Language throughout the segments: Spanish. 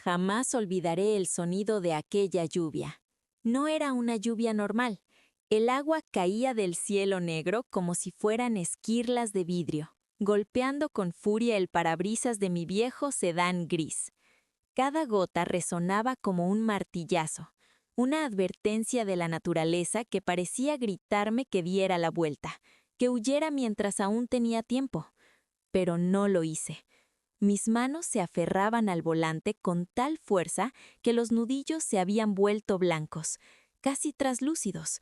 Jamás olvidaré el sonido de aquella lluvia. No era una lluvia normal. El agua caía del cielo negro como si fueran esquirlas de vidrio, golpeando con furia el parabrisas de mi viejo sedán gris. Cada gota resonaba como un martillazo, una advertencia de la naturaleza que parecía gritarme que diera la vuelta, que huyera mientras aún tenía tiempo. Pero no lo hice. Mis manos se aferraban al volante con tal fuerza que los nudillos se habían vuelto blancos, casi traslúcidos.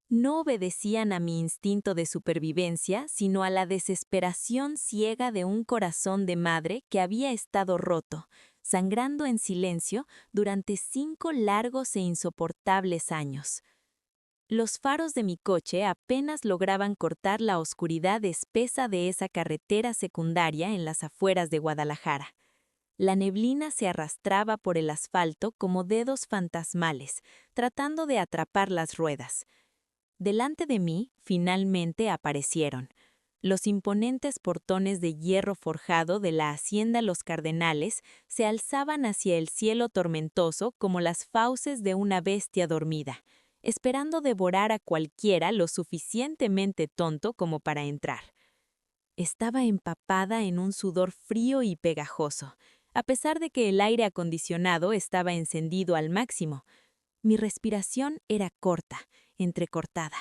No obedecían a mi instinto de supervivencia, sino a la desesperación ciega de un corazón de madre que había estado roto, sangrando en silencio durante 5 largos e insoportables años. Los faros de mi coche apenas lograban cortar la oscuridad espesa de esa carretera secundaria en las afueras de Guadalajara. La neblina se arrastraba por el asfalto como dedos fantasmales, tratando de atrapar las ruedas. Delante de mí, finalmente aparecieron. Los imponentes portones de hierro forjado de la Hacienda Los Cardenales se alzaban hacia el cielo tormentoso como las fauces de una bestia dormida, esperando devorar a cualquiera lo suficientemente tonto como para entrar. Estaba empapada en un sudor frío y pegajoso, a pesar de que el aire acondicionado estaba encendido al máximo. Mi respiración era corta, entrecortada.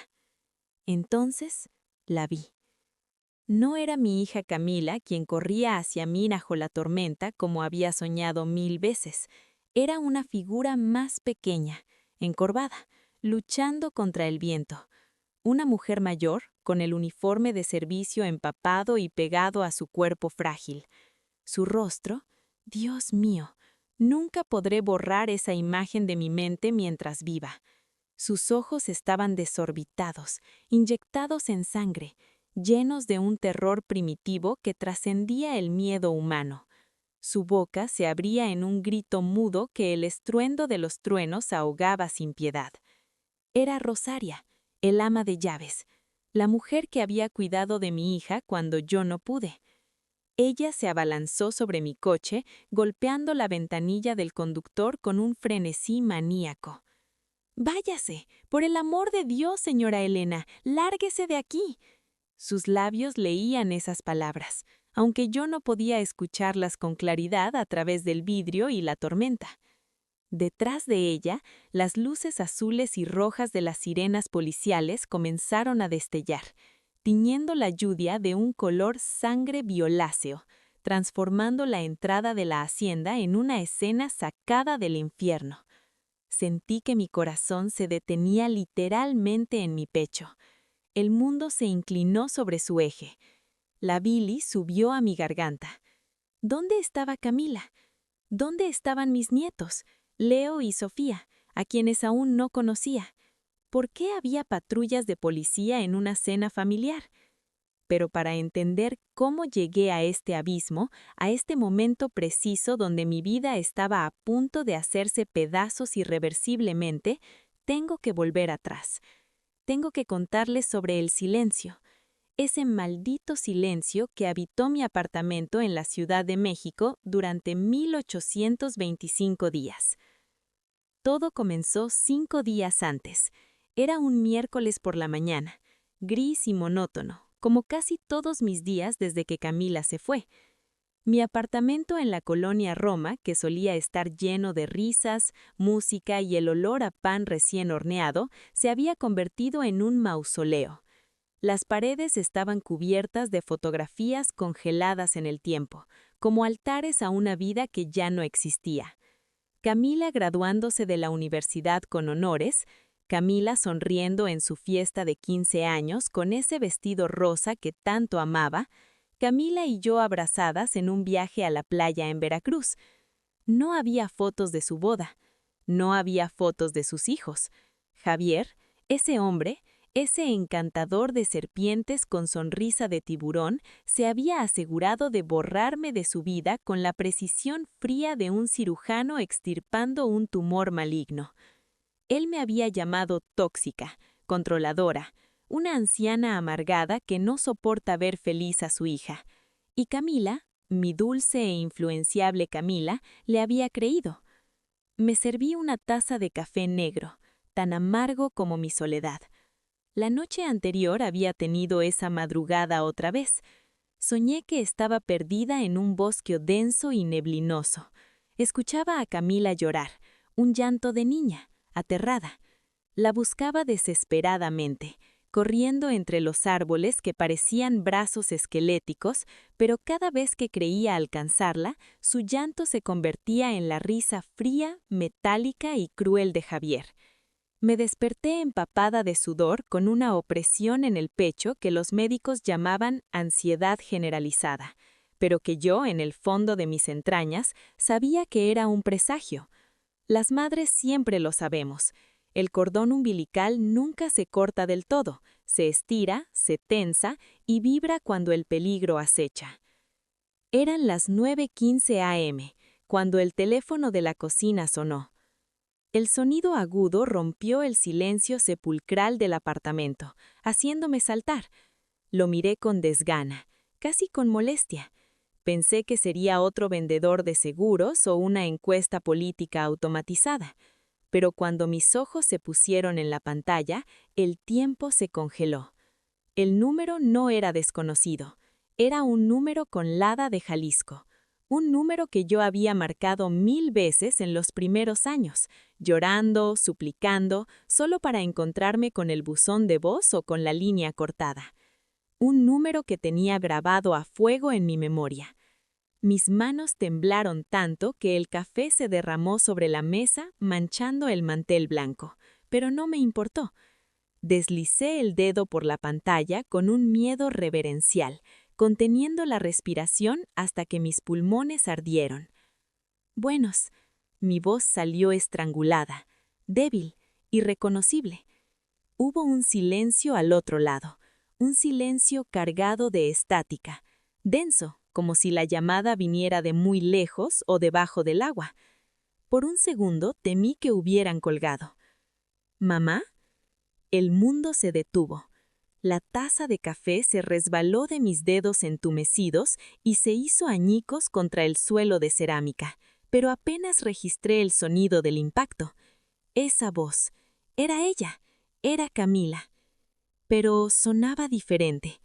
Entonces la vi. No era mi hija Camila quien corría hacia mí bajo la tormenta como había soñado 1000 veces. Era una figura más pequeña, encorvada, luchando contra el viento. Una mujer mayor, con el uniforme de servicio empapado y pegado a su cuerpo frágil. Su rostro, Dios mío, nunca podré borrar esa imagen de mi mente mientras viva. Sus ojos estaban desorbitados, inyectados en sangre, llenos de un terror primitivo que trascendía el miedo humano. Su boca se abría en un grito mudo que el estruendo de los truenos ahogaba sin piedad. Era Rosaria, el ama de llaves, la mujer que había cuidado de mi hija cuando yo no pude. Ella se abalanzó sobre mi coche, golpeando la ventanilla del conductor con un frenesí maníaco. «Váyase, por el amor de Dios, señora Elena, lárguese de aquí». Sus labios leían esas palabras, aunque yo no podía escucharlas con claridad a través del vidrio y la tormenta. Detrás de ella, las luces azules y rojas de las sirenas policiales comenzaron a destellar, tiñendo la lluvia de un color sangre violáceo, transformando la entrada de la hacienda en una escena sacada del infierno. Sentí que mi corazón se detenía literalmente en mi pecho. El mundo se inclinó sobre su eje. La bilis subió a mi garganta. ¿Dónde estaba Camila? ¿Dónde estaban mis nietos, Leo y Sofía, a quienes aún no conocía? ¿Por qué había patrullas de policía en una cena familiar? Pero para entender cómo llegué a este abismo, a este momento preciso donde mi vida estaba a punto de hacerse pedazos irreversiblemente, tengo que volver atrás. Tengo que contarles sobre el silencio, ese maldito silencio que habitó mi apartamento en la Ciudad de México durante 1825 días. Todo comenzó 5 días antes. Era un miércoles por la mañana, gris y monótono, como casi todos mis días desde que Camila se fue. Mi apartamento en la colonia Roma, que solía estar lleno de risas, música y el olor a pan recién horneado, se había convertido en un mausoleo. Las paredes estaban cubiertas de fotografías congeladas en el tiempo, como altares a una vida que ya no existía. Camila graduándose de la universidad con honores, Camila sonriendo en su fiesta de 15 años con ese vestido rosa que tanto amaba, Camila y yo abrazadas en un viaje a la playa en Veracruz. No había fotos de su boda, no había fotos de sus hijos. Javier, ese hombre, ese encantador de serpientes con sonrisa de tiburón, se había asegurado de borrarme de su vida con la precisión fría de un cirujano extirpando un tumor maligno. Él me había llamado tóxica, controladora, una anciana amargada que no soporta ver feliz a su hija. Y Camila, mi dulce e influenciable Camila, le había creído. Me serví una taza de café negro, tan amargo como mi soledad. La noche anterior había tenido esa madrugada otra vez. Soñé que estaba perdida en un bosque denso y neblinoso. Escuchaba a Camila llorar, un llanto de niña, aterrada. La buscaba desesperadamente, corriendo entre los árboles que parecían brazos esqueléticos, pero cada vez que creía alcanzarla, su llanto se convertía en la risa fría, metálica y cruel de Javier. Me desperté empapada de sudor con una opresión en el pecho que los médicos llamaban ansiedad generalizada, pero que yo, en el fondo de mis entrañas, sabía que era un presagio. Las madres siempre lo sabemos. El cordón umbilical nunca se corta del todo, se estira, se tensa y vibra cuando el peligro acecha. Eran las 9:15 a.m., cuando el teléfono de la cocina sonó. El sonido agudo rompió el silencio sepulcral del apartamento, haciéndome saltar. Lo miré con desgana, casi con molestia. Pensé que sería otro vendedor de seguros o una encuesta política automatizada. Pero cuando mis ojos se pusieron en la pantalla, el tiempo se congeló. El número no era desconocido. Era un número con Lada de Jalisco. Un número que yo había marcado 1000 veces en los primeros años, llorando, suplicando, solo para encontrarme con el buzón de voz o con la línea cortada. Un número que tenía grabado a fuego en mi memoria. Mis manos temblaron tanto que el café se derramó sobre la mesa, manchando el mantel blanco, pero no me importó. Deslicé el dedo por la pantalla con un miedo reverencial, conteniendo la respiración hasta que mis pulmones ardieron. Buenos, mi voz salió estrangulada, débil, irreconocible. Hubo un silencio al otro lado, un silencio cargado de estática, denso, como si la llamada viniera de muy lejos o debajo del agua. Por un segundo temí que hubieran colgado. ¿Mamá? El mundo se detuvo. La taza de café se resbaló de mis dedos entumecidos y se hizo añicos contra el suelo de cerámica, pero apenas registré el sonido del impacto. Esa voz, era ella, era Camila. Pero sonaba diferente.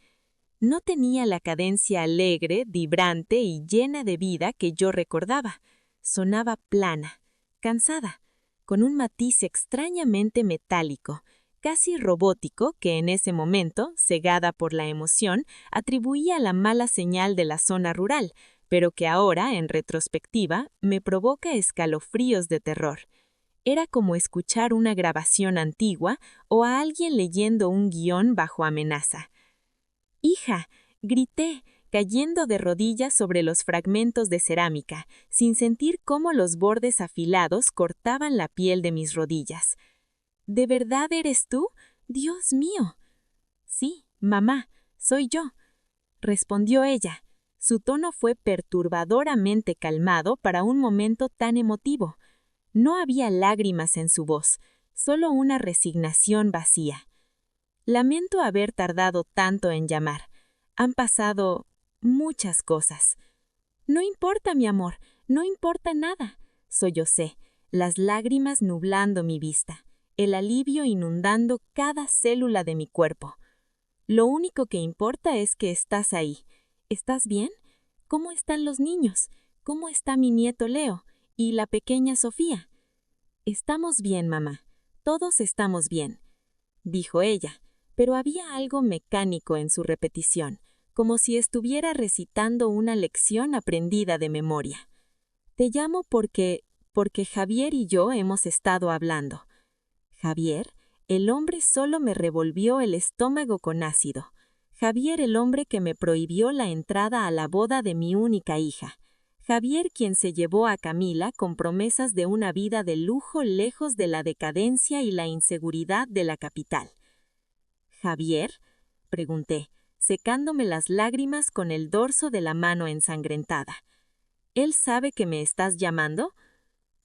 No tenía la cadencia alegre, vibrante y llena de vida que yo recordaba. Sonaba plana, cansada, con un matiz extrañamente metálico, casi robótico que en ese momento, cegada por la emoción, atribuía la mala señal de la zona rural, pero que ahora, en retrospectiva, me provoca escalofríos de terror. Era como escuchar una grabación antigua o a alguien leyendo un guión bajo amenaza. ¡Hija!, grité, cayendo de rodillas sobre los fragmentos de cerámica, sin sentir cómo los bordes afilados cortaban la piel de mis rodillas. ¿De verdad eres tú? ¡Dios mío! Sí, mamá, soy yo, respondió ella. Su tono fue perturbadoramente calmado para un momento tan emotivo. No había lágrimas en su voz, solo una resignación vacía. Lamento haber tardado tanto en llamar. Han pasado muchas cosas. No importa, mi amor, no importa nada, sollocé, las lágrimas nublando mi vista, el alivio inundando cada célula de mi cuerpo. Lo único que importa es que estás ahí. ¿Estás bien? ¿Cómo están los niños? ¿Cómo está mi nieto Leo? ¿Y la pequeña Sofía? Estamos bien, mamá. Todos estamos bien, dijo ella, pero había algo mecánico en su repetición, como si estuviera recitando una lección aprendida de memoria. Te llamo porque Javier y yo hemos estado hablando. Javier, el hombre solo me revolvió el estómago con ácido. Javier, el hombre que me prohibió la entrada a la boda de mi única hija. Javier, quien se llevó a Camila con promesas de una vida de lujo lejos de la decadencia y la inseguridad de la capital. ¿Javier?, pregunté, secándome las lágrimas con el dorso de la mano ensangrentada. ¿Él sabe que me estás llamando?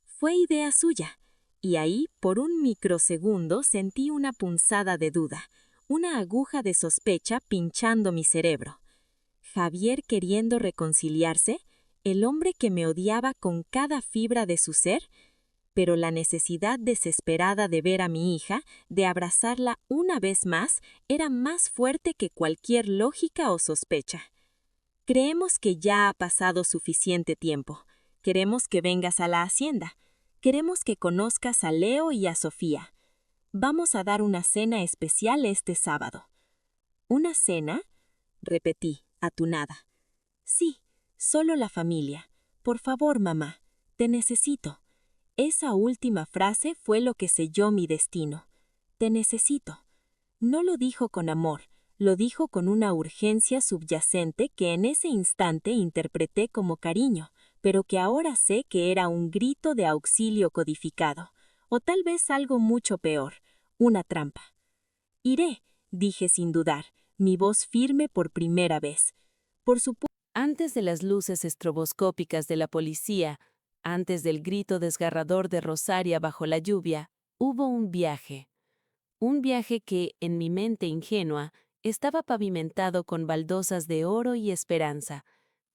Fue idea suya, y ahí, por un microsegundo, sentí una punzada de duda, una aguja de sospecha pinchando mi cerebro. ¿Javier queriendo reconciliarse? ¿El hombre que me odiaba con cada fibra de su ser? pero la necesidad desesperada de ver a mi hija, de abrazarla una vez más, era más fuerte que cualquier lógica o sospecha. Creemos que ya ha pasado suficiente tiempo. Queremos que vengas a la hacienda. Queremos que conozcas a Leo y a Sofía. Vamos a dar una cena especial este sábado. ¿Una cena?, repetí, atunada. Sí, solo la familia. Por favor, mamá, te necesito. Esa última frase fue lo que selló mi destino. Te necesito. No lo dijo con amor, lo dijo con una urgencia subyacente que en ese instante interpreté como cariño, pero que ahora sé que era un grito de auxilio codificado, o tal vez algo mucho peor, una trampa. Iré, dije sin dudar, mi voz firme por primera vez. Por supuesto. Antes de las luces estroboscópicas de la policía, antes del grito desgarrador de Rosaria bajo la lluvia, hubo un viaje. Un viaje que, en mi mente ingenua, estaba pavimentado con baldosas de oro y esperanza,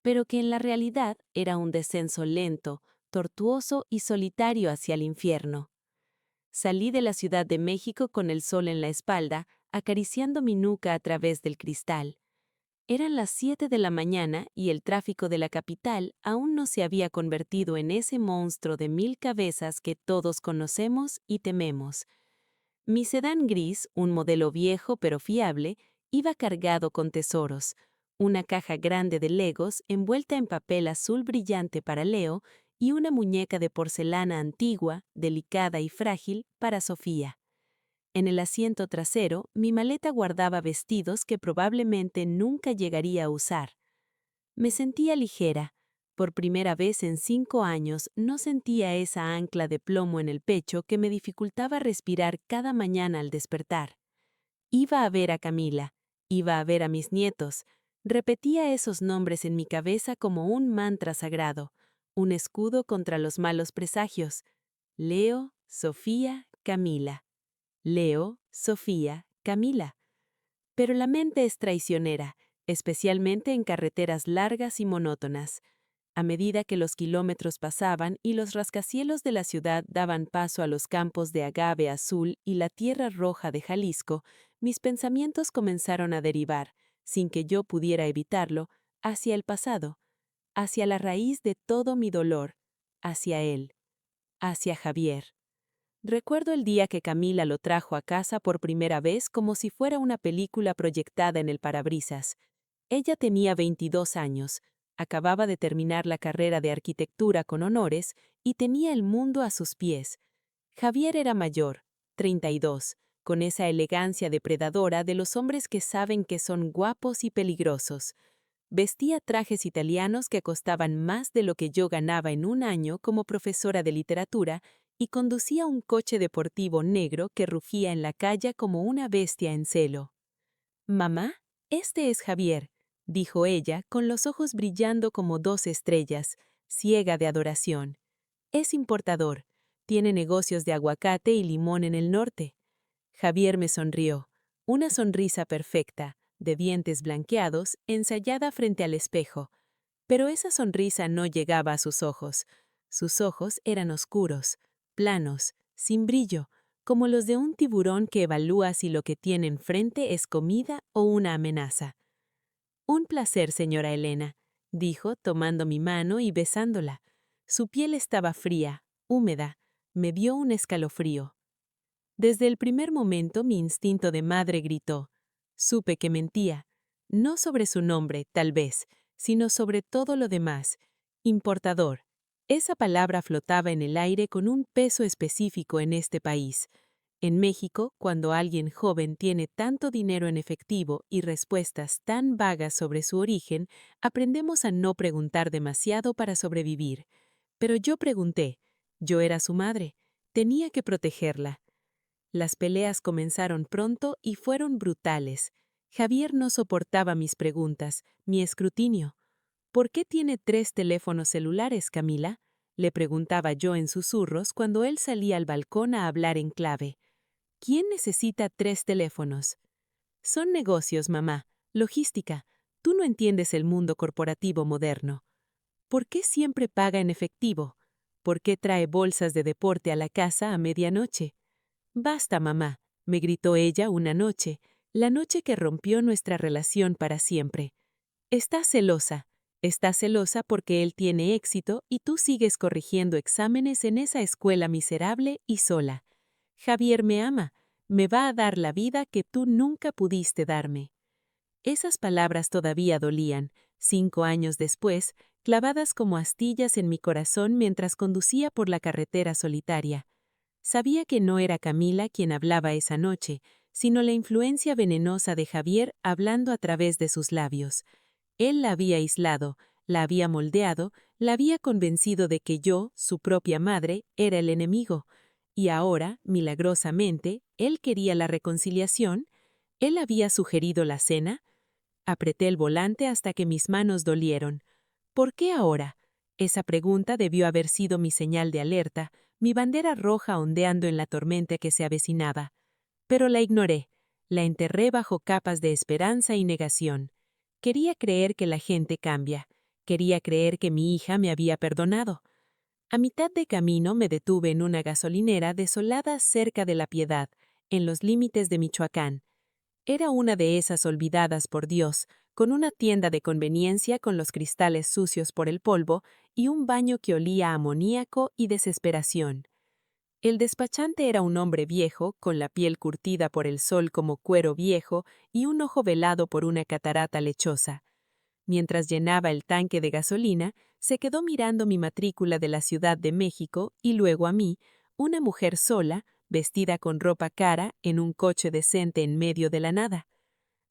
pero que en la realidad era un descenso lento, tortuoso y solitario hacia el infierno. Salí de la Ciudad de México con el sol en la espalda, acariciando mi nuca a través del cristal. Eran las 7 de la mañana y el tráfico de la capital aún no se había convertido en ese monstruo de 1000 cabezas que todos conocemos y tememos. Mi sedán gris, un modelo viejo pero fiable, iba cargado con tesoros, una caja grande de Legos envuelta en papel azul brillante para Leo y una muñeca de porcelana antigua, delicada y frágil para Sofía. En el asiento trasero, mi maleta guardaba vestidos que probablemente nunca llegaría a usar. Me sentía ligera. Por primera vez en 5 años no sentía esa ancla de plomo en el pecho que me dificultaba respirar cada mañana al despertar. Iba a ver a Camila, iba a ver a mis nietos. Repetía esos nombres en mi cabeza como un mantra sagrado, un escudo contra los malos presagios. Leo, Sofía, Camila. Leo, Sofía, Camila. Pero la mente es traicionera, especialmente en carreteras largas y monótonas. A medida que los kilómetros pasaban y los rascacielos de la ciudad daban paso a los campos de agave azul y la tierra roja de Jalisco, mis pensamientos comenzaron a derivar, sin que yo pudiera evitarlo, hacia el pasado, hacia la raíz de todo mi dolor, hacia él, hacia Javier. Recuerdo el día que Camila lo trajo a casa por primera vez como si fuera una película proyectada en el parabrisas. Ella tenía 22 años, acababa de terminar la carrera de arquitectura con honores y tenía el mundo a sus pies. Javier era mayor, 32, con esa elegancia depredadora de los hombres que saben que son guapos y peligrosos. Vestía trajes italianos que costaban más de lo que yo ganaba en un año como profesora de literatura y conducía un coche deportivo negro que rugía en la calle como una bestia en celo. «Mamá, este es Javier», dijo ella, con los ojos brillando como 2 estrellas, ciega de adoración. «Es importador. Tiene negocios de aguacate y limón en el norte». Javier me sonrió, una sonrisa perfecta, de dientes blanqueados, ensayada frente al espejo. Pero esa sonrisa no llegaba a sus ojos. Sus ojos eran oscuros, planos, sin brillo, como los de un tiburón que evalúa si lo que tiene enfrente es comida o una amenaza. «Un placer, señora Elena», dijo, tomando mi mano y besándola. Su piel estaba fría, húmeda, me dio un escalofrío. Desde el primer momento mi instinto de madre gritó. Supe que mentía, no sobre su nombre, tal vez, sino sobre todo lo demás. Importador. Esa palabra flotaba en el aire con un peso específico en este país. En México, cuando alguien joven tiene tanto dinero en efectivo y respuestas tan vagas sobre su origen, aprendemos a no preguntar demasiado para sobrevivir. Pero yo pregunté. Yo era su madre. Tenía que protegerla. Las peleas comenzaron pronto y fueron brutales. Javier no soportaba mis preguntas, mi escrutinio. «¿Por qué tiene 3 teléfonos celulares, Camila?», le preguntaba yo en susurros cuando él salía al balcón a hablar en clave. «¿Quién necesita 3 teléfonos?» «Son negocios, mamá, logística. Tú no entiendes el mundo corporativo moderno». «¿Por qué siempre paga en efectivo?». por qué trae bolsas de deporte a la casa a medianoche. «Basta, mamá», me gritó ella una noche, la noche que rompió nuestra relación para siempre. «Estás celosa. Estás celosa porque él tiene éxito y tú sigues corrigiendo exámenes en esa escuela miserable y sola. Javier me ama, me va a dar la vida que tú nunca pudiste darme». Esas palabras todavía dolían, 5 años después, clavadas como astillas en mi corazón mientras conducía por la carretera solitaria. Sabía que no era Camila quien hablaba esa noche, sino la influencia venenosa de Javier hablando a través de sus labios. Él la había aislado, la había moldeado, la había convencido de que yo, su propia madre, era el enemigo. Y ahora, milagrosamente, él quería la reconciliación. Él había sugerido la cena. Apreté el volante hasta que mis manos dolieron. ¿Por qué ahora? Esa pregunta debió haber sido mi señal de alerta, mi bandera roja ondeando en la tormenta que se avecinaba. Pero la ignoré, la enterré bajo capas de esperanza y negación. Quería creer que la gente cambia. Quería creer que mi hija me había perdonado. A mitad de camino me detuve en una gasolinera desolada cerca de La Piedad, en los límites de Michoacán. Era una de esas olvidadas por Dios, con una tienda de conveniencia con los cristales sucios por el polvo y un baño que olía a amoníaco y desesperación. El despachante era un hombre viejo, con la piel curtida por el sol como cuero viejo y un ojo velado por una catarata lechosa. Mientras llenaba el tanque de gasolina, se quedó mirando mi matrícula de la Ciudad de México y luego a mí, una mujer sola, vestida con ropa cara, en un coche decente en medio de la nada.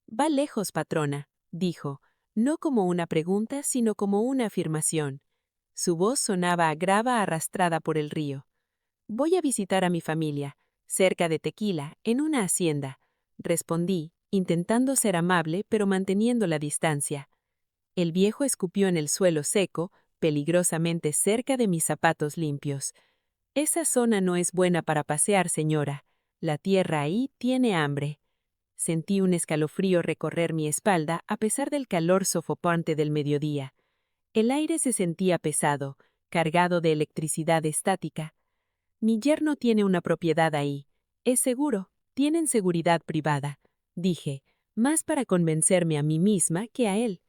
«Va lejos, patrona», dijo, no como una pregunta, sino como una afirmación. Su voz sonaba a grava arrastrada por el río. «Voy a visitar a mi familia, cerca de Tequila, en una hacienda», respondí, intentando ser amable pero manteniendo la distancia. El viejo escupió en el suelo seco, peligrosamente cerca de mis zapatos limpios. «Esa zona no es buena para pasear, señora. La tierra ahí tiene hambre». Sentí un escalofrío recorrer mi espalda a pesar del calor sofocante del mediodía. El aire se sentía pesado, cargado de electricidad estática. «Mi yerno tiene una propiedad ahí. Es seguro, tienen seguridad privada», dije, más para convencerme a mí misma que a él.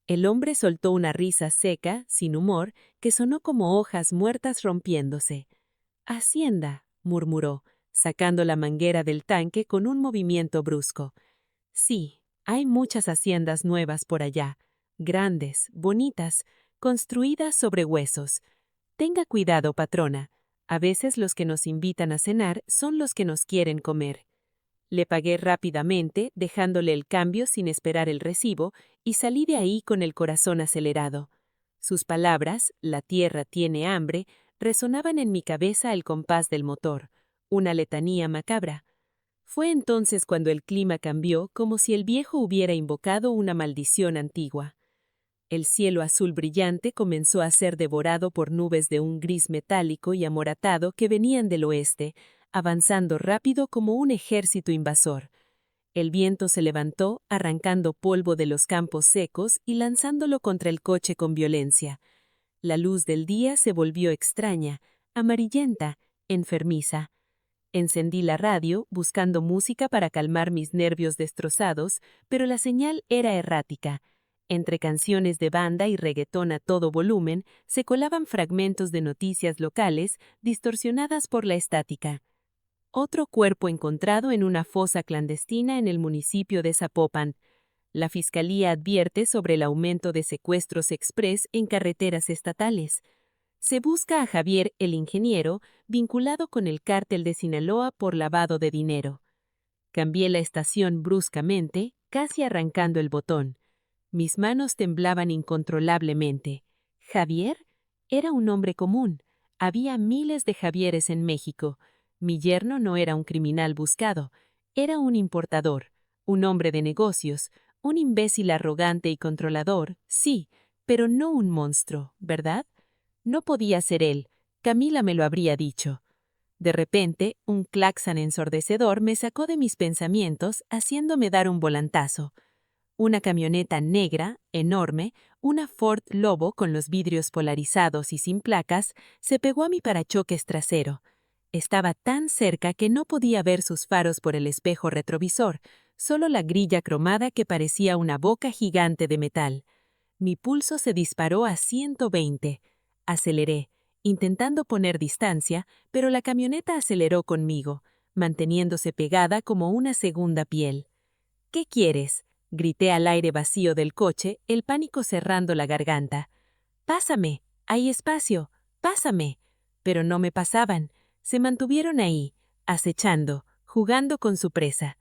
El hombre soltó una risa seca, sin humor, que sonó como hojas muertas rompiéndose. «Hacienda», murmuró, sacando la manguera del tanque con un movimiento brusco. «Sí, hay muchas haciendas nuevas por allá, grandes, bonitas, construidas sobre huesos. Tenga cuidado, patrona. A veces los que nos invitan a cenar son los que nos quieren comer». Le pagué rápidamente, dejándole el cambio sin esperar el recibo, y salí de ahí con el corazón acelerado. Sus palabras, «la tierra tiene hambre», resonaban en mi cabeza al compás del motor, una letanía macabra. Fue entonces cuando el clima cambió, como si el viejo hubiera invocado una maldición antigua. El cielo azul brillante comenzó a ser devorado por nubes de un gris metálico y amoratado que venían del oeste, avanzando rápido como un ejército invasor. El viento se levantó, arrancando polvo de los campos secos y lanzándolo contra el coche con violencia. La luz del día se volvió extraña, amarillenta, enfermiza. Encendí la radio, buscando música para calmar mis nervios destrozados, pero la señal era errática. Entre canciones de banda y reggaetón a todo volumen, se colaban fragmentos de noticias locales, distorsionadas por la estática. Otro cuerpo encontrado en una fosa clandestina en el municipio de Zapopan. La Fiscalía advierte sobre el aumento de secuestros express en carreteras estatales. Se busca a Javier el ingeniero, vinculado con el cártel de Sinaloa por lavado de dinero. Cambié la estación bruscamente, casi arrancando el botón. Mis manos temblaban incontrolablemente. ¿Javier? Era un nombre común. Había miles de Javieres en México. Mi yerno no era un criminal buscado. Era un importador, un hombre de negocios, un imbécil arrogante y controlador, sí, pero no un monstruo, ¿verdad? No podía ser él. Camila me lo habría dicho. De repente, un claxon ensordecedor me sacó de mis pensamientos, haciéndome dar un volantazo. Una camioneta negra, enorme, Una Ford Lobo con los vidrios polarizados y sin placas se pegó a mi parachoques trasero. Estaba tan cerca que no podía ver sus faros por el espejo retrovisor, solo la grilla cromada que parecía una boca gigante de metal. Mi pulso se disparó a 120. Aceleré, intentando poner distancia, pero la camioneta aceleró conmigo, manteniéndose pegada como una segunda piel. ¿Qué quieres?, grité al aire vacío del coche, el pánico cerrando la garganta. «Pásame, hay espacio, pásame». Pero no me pasaban. Se mantuvieron ahí, acechando, jugando con su presa.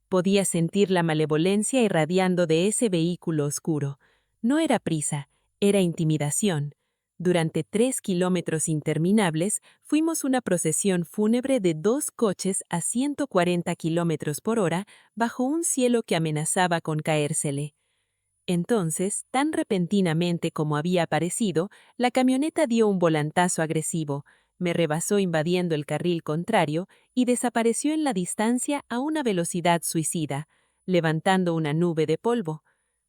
Podía sentir la malevolencia irradiando de ese vehículo oscuro. No era prisa, era intimidación. Durante 3 kilómetros interminables, fuimos una procesión fúnebre de 2 coches a 140 kilómetros por hora bajo un cielo que amenazaba con caérsele. Entonces, tan repentinamente como había aparecido, la camioneta dio un volantazo agresivo, me rebasó invadiendo el carril contrario y desapareció en la distancia a una velocidad suicida, levantando una nube de polvo.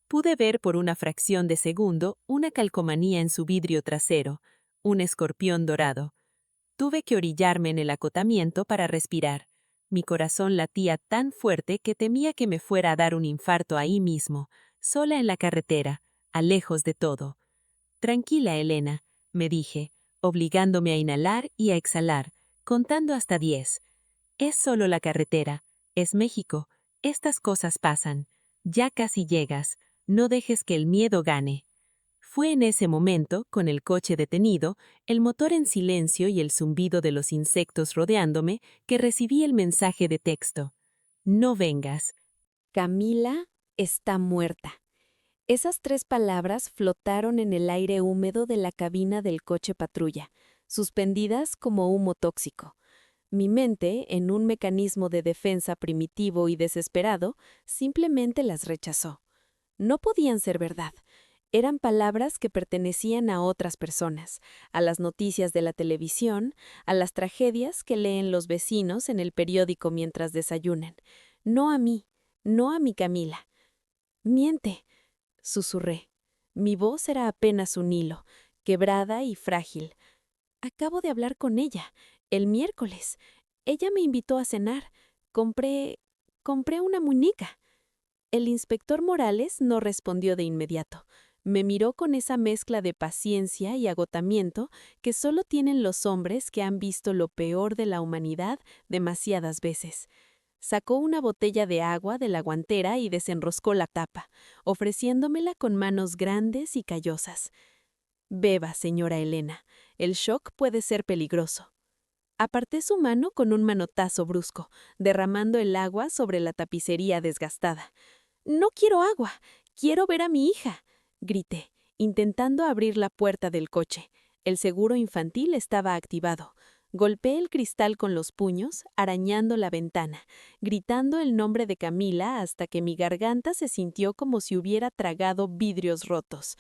Pude ver por una fracción de segundo una calcomanía en su vidrio trasero, un escorpión dorado. Tuve que orillarme en el acotamiento para respirar. Mi corazón latía tan fuerte que temía que me fuera a dar un infarto ahí mismo, sola en la carretera, a lejos de todo. «Tranquila, Elena», me dije, obligándome a inhalar y a exhalar, contando hasta 10. «Es solo la carretera, es México, estas cosas pasan. Ya casi llegas, no dejes que el miedo gane». Fue en ese momento, con el coche detenido, el motor en silencio y el zumbido de los insectos rodeándome, que recibí el mensaje de texto. «No vengas». Camila está muerta. Esas 3 palabras flotaron en el aire húmedo de la cabina del coche patrulla, suspendidas como humo tóxico. Mi mente, en un mecanismo de defensa primitivo y desesperado, simplemente las rechazó. No podían ser verdad. Eran palabras que pertenecían a otras personas, a las noticias de la televisión, a las tragedias que leen los vecinos en el periódico mientras desayunan. No a mí, no a mi Camila. «Miente», susurré. Mi voz era apenas un hilo, quebrada y frágil. «Acabo de hablar con ella, el miércoles. Ella me invitó a cenar. Compré una muñeca». El inspector Morales no respondió de inmediato. Me miró con esa mezcla de paciencia y agotamiento que solo tienen los hombres que han visto lo peor de la humanidad demasiadas veces. Sacó una botella de agua de la guantera y desenroscó la tapa, ofreciéndomela con manos grandes y callosas. «Beba, señora Elena. El shock puede ser peligroso». Aparté su mano con un manotazo brusco, derramando el agua sobre la tapicería desgastada. «No quiero agua, quiero ver a mi hija», grité, intentando abrir la puerta del coche. El seguro infantil estaba activado. Golpeé el cristal con los puños, arañando la ventana, gritando el nombre de Camila hasta que mi garganta se sintió como si hubiera tragado vidrios rotos.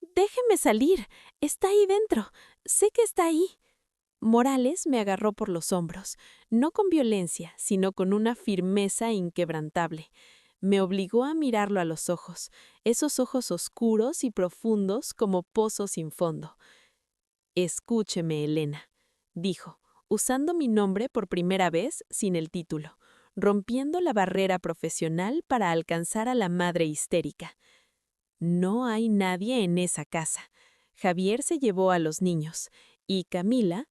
«Déjeme salir, está ahí dentro, sé que está ahí». Morales me agarró por los hombros, no con violencia, sino con una firmeza inquebrantable. Me obligó a mirarlo a los ojos, esos ojos oscuros y profundos como pozos sin fondo. «Escúcheme, Elena», dijo, usando mi nombre por primera vez sin el título, rompiendo la barrera profesional para alcanzar a la madre histérica. «No hay nadie en esa casa. Javier se llevó a los niños. Y Camila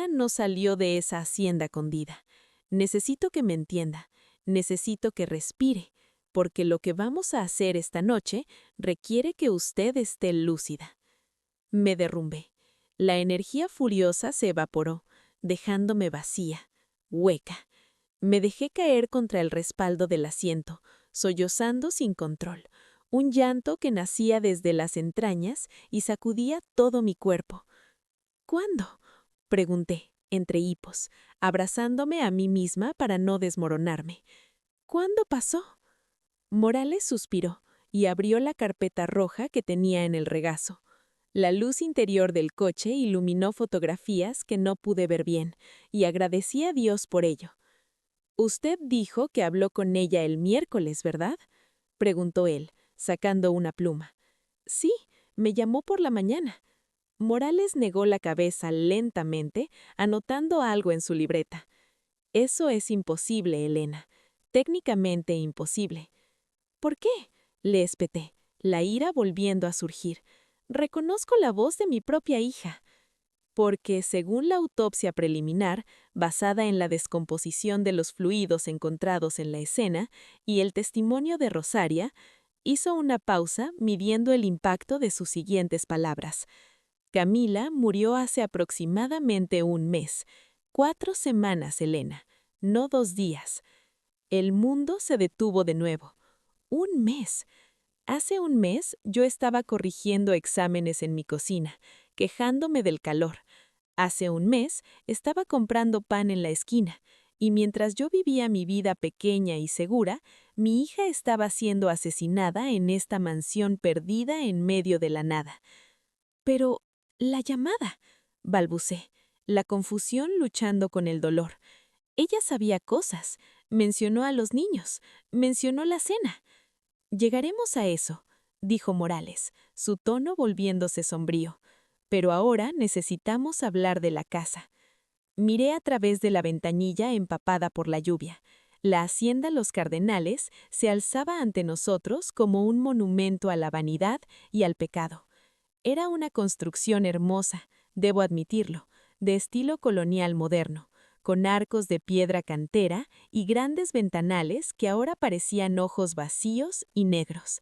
no salió de esa hacienda con Dida. Necesito que me entienda. Necesito que respire, porque lo que vamos a hacer esta noche requiere que usted esté lúcida». Me derrumbé. La energía furiosa se evaporó, dejándome vacía, hueca. Me dejé caer contra el respaldo del asiento, sollozando sin control, un llanto que nacía desde las entrañas y sacudía todo mi cuerpo. «¿Cuándo?», pregunté, entre hipos, abrazándome a mí misma para no desmoronarme. «¿Cuándo pasó?». Morales suspiró y abrió la carpeta roja que tenía en el regazo. La luz interior del coche iluminó fotografías que no pude ver bien, y agradecí a Dios por ello. «Usted dijo que habló con ella el miércoles, ¿verdad?», preguntó él, sacando una pluma. Sí, me llamó por la mañana. Morales negó la cabeza lentamente, anotando algo en su libreta. Eso es imposible, Elena. Técnicamente imposible. ¿Por qué? Le espeté, la ira volviendo a surgir. Reconozco la voz de mi propia hija. Porque, según la autopsia preliminar, basada en la descomposición de los fluidos encontrados en la escena y el testimonio de Rosaria, hizo una pausa midiendo el impacto de sus siguientes palabras. Camila murió hace aproximadamente un mes. 4 semanas, Elena, no 2 días. El mundo se detuvo de nuevo. Un mes. Hace un mes yo estaba corrigiendo exámenes en mi cocina, quejándome del calor. Hace un mes estaba comprando pan en la esquina, y mientras yo vivía mi vida pequeña y segura, mi hija estaba siendo asesinada en esta mansión perdida en medio de la nada. Pero la llamada, balbucé, la confusión luchando con el dolor. Ella sabía cosas, mencionó a los niños, mencionó la cena. Llegaremos a eso, dijo Morales, su tono volviéndose sombrío. Pero ahora necesitamos hablar de la casa. Miré a través de la ventanilla empapada por la lluvia. La hacienda Los Cardenales se alzaba ante nosotros como un monumento a la vanidad y al pecado. Era una construcción hermosa, debo admitirlo, de estilo colonial moderno, con arcos de piedra cantera y grandes ventanales que ahora parecían ojos vacíos y negros.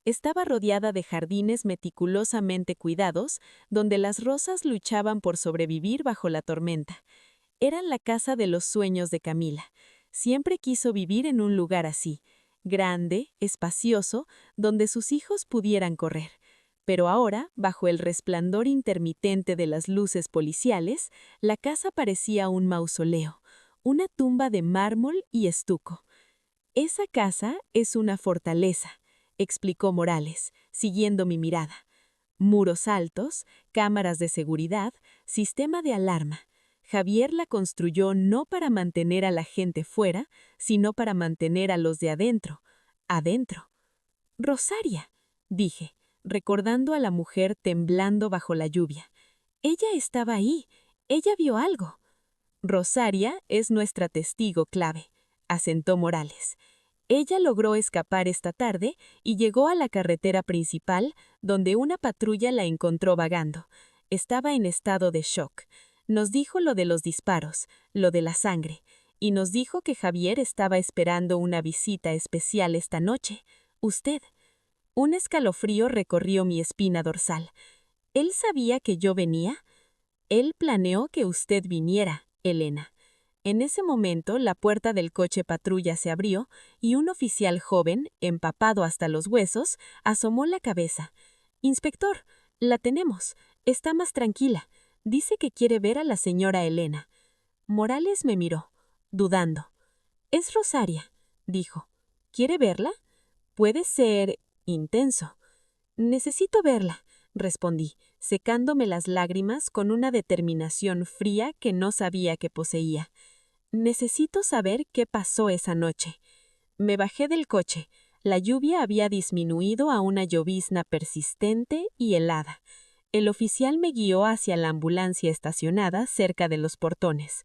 Estaba rodeada de jardines meticulosamente cuidados, donde las rosas luchaban por sobrevivir bajo la tormenta. Eran la casa de los sueños de Camila. Siempre quiso vivir en un lugar así, grande, espacioso, donde sus hijos pudieran correr. Pero ahora, bajo el resplandor intermitente de las luces policiales, la casa parecía un mausoleo, una tumba de mármol y estuco. Esa casa es una fortaleza, explicó Morales, siguiendo mi mirada. Muros altos, cámaras de seguridad, sistema de alarma. Javier la construyó no para mantener a la gente fuera, sino para mantener a los de adentro. Adentro. Rosaria, dije, recordando a la mujer temblando bajo la lluvia. Ella estaba ahí, ella vio algo. Rosaria es nuestra testigo clave, asentó Morales. Ella logró escapar esta tarde y llegó a la carretera principal, donde una patrulla la encontró vagando. Estaba en estado de shock. Nos dijo lo de los disparos, lo de la sangre, y nos dijo que Javier estaba esperando una visita especial esta noche. Usted. Un escalofrío recorrió mi espina dorsal. ¿Él sabía que yo venía? Él planeó que usted viniera, Elena. En ese momento, la puerta del coche patrulla se abrió y un oficial joven, empapado hasta los huesos, asomó la cabeza. «Inspector, la tenemos. Está más tranquila. Dice que quiere ver a la señora Elena». Morales me miró, dudando. «Es Rosaria», dijo. «¿Quiere verla? Puede ser intenso». «Necesito verla», respondí, secándome las lágrimas con una determinación fría que no sabía que poseía. «Necesito saber qué pasó esa noche». Me bajé del coche. La lluvia había disminuido a una llovizna persistente y helada. El oficial me guió hacia la ambulancia estacionada cerca de los portones.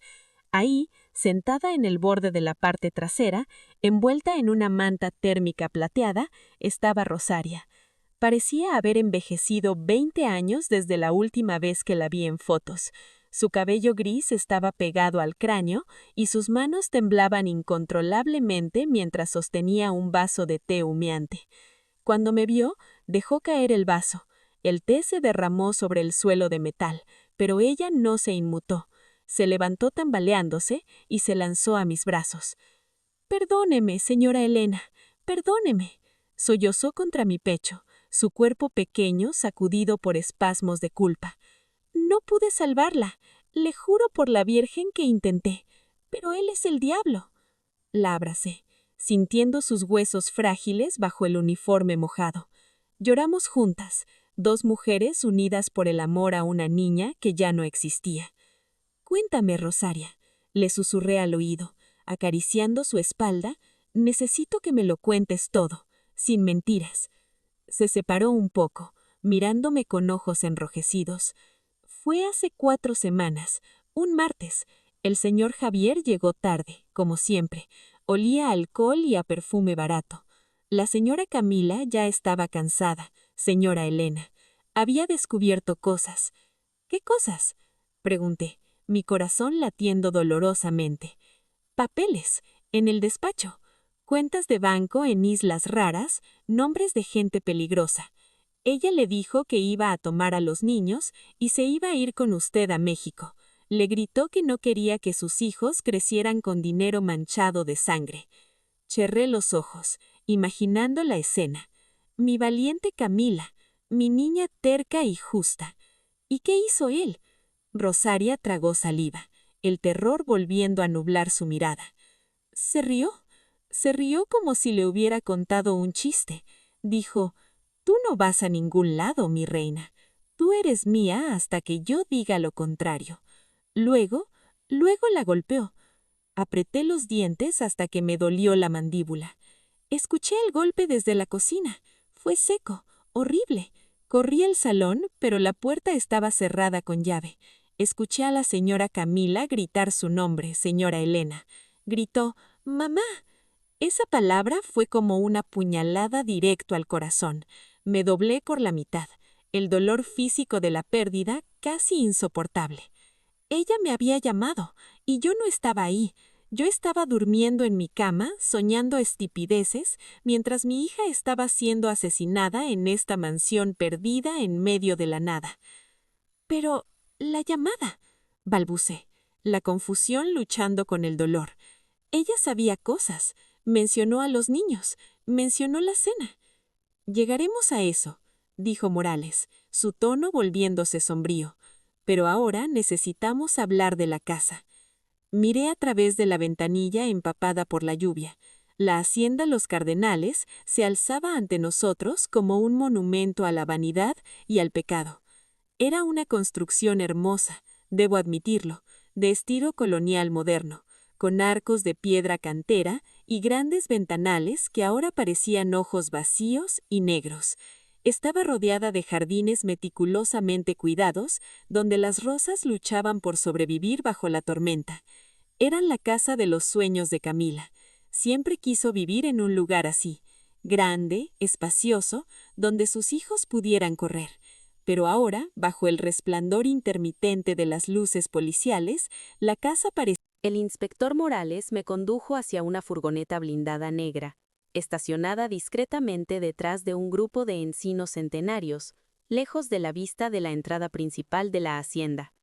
Ahí, sentada en el borde de la parte trasera, envuelta en una manta térmica plateada, estaba Rosaria. Parecía haber envejecido 20 años desde la última vez que la vi en fotos. Su cabello gris estaba pegado al cráneo y sus manos temblaban incontrolablemente mientras sostenía un vaso de té humeante. Cuando me vio, dejó caer el vaso. El té se derramó sobre el suelo de metal, pero ella no se inmutó. Se levantó tambaleándose y se lanzó a mis brazos. «Perdóneme, señora Elena, perdóneme», sollozó contra mi pecho, su cuerpo pequeño sacudido por espasmos de culpa. «No pude salvarla, le juro por la Virgen que intenté, pero él es el diablo». La abracé, sintiendo sus huesos frágiles bajo el uniforme mojado. Lloramos juntas, 2 mujeres unidas por el amor a una niña que ya no existía. «Cuéntame, Rosaria», le susurré al oído, acariciando su espalda. «Necesito que me lo cuentes todo, sin mentiras». Se separó un poco, mirándome con ojos enrojecidos. Fue hace 4 semanas, un martes. El señor Javier llegó tarde, como siempre. Olía a alcohol y a perfume barato. La señora Camila ya estaba cansada, señora Elena. Había descubierto cosas. ¿Qué cosas?, pregunté, mi corazón latiendo dolorosamente. Papeles, en el despacho. Cuentas de banco en islas raras, nombres de gente peligrosa. Ella le dijo que iba a tomar a los niños y se iba a ir con usted a México. Le gritó que no quería que sus hijos crecieran con dinero manchado de sangre. Cerré los ojos, imaginando la escena. Mi valiente Camila, mi niña terca y justa. ¿Y qué hizo él? Rosaria tragó saliva, el terror volviendo a nublar su mirada. Se rió. Se rió como si le hubiera contado un chiste. Dijo: «Tú no vas a ningún lado, mi reina. Tú eres mía hasta que yo diga lo contrario». Luego la golpeó. Apreté los dientes hasta que me dolió la mandíbula. Escuché el golpe desde la cocina. Fue seco, horrible. Corrí al salón, pero la puerta estaba cerrada con llave. Escuché a la señora Camila gritar su nombre, señora Elena. Gritó: «¡Mamá!». Esa palabra fue como una puñalada directo al corazón. Me doblé por la mitad. El dolor físico de la pérdida casi insoportable. Ella me había llamado, y yo no estaba ahí. Yo estaba durmiendo en mi cama, soñando estupideces, mientras mi hija estaba siendo asesinada en esta mansión perdida en medio de la nada. Pero la llamada, balbucé, la confusión luchando con el dolor. Ella sabía cosas, mencionó a los niños, mencionó la cena. «Llegaremos a eso», dijo Morales, su tono volviéndose sombrío. «Pero ahora necesitamos hablar de la casa». Miré a través de la ventanilla empapada por la lluvia. La hacienda Los Cardenales se alzaba ante nosotros como un monumento a la vanidad y al pecado. Era una construcción hermosa, debo admitirlo, de estilo colonial moderno, con arcos de piedra cantera y grandes ventanales que ahora parecían ojos vacíos y negros. Estaba rodeada de jardines meticulosamente cuidados, donde las rosas luchaban por sobrevivir bajo la tormenta. Eran la casa de los sueños de Camila. Siempre quiso vivir en un lugar así, grande, espacioso, donde sus hijos pudieran correr. Pero ahora, bajo el resplandor intermitente de las luces policiales, la casa parecía... El inspector Morales me condujo hacia una furgoneta blindada negra, estacionada discretamente detrás de un grupo de encinos centenarios, lejos de la vista de la entrada principal de la hacienda.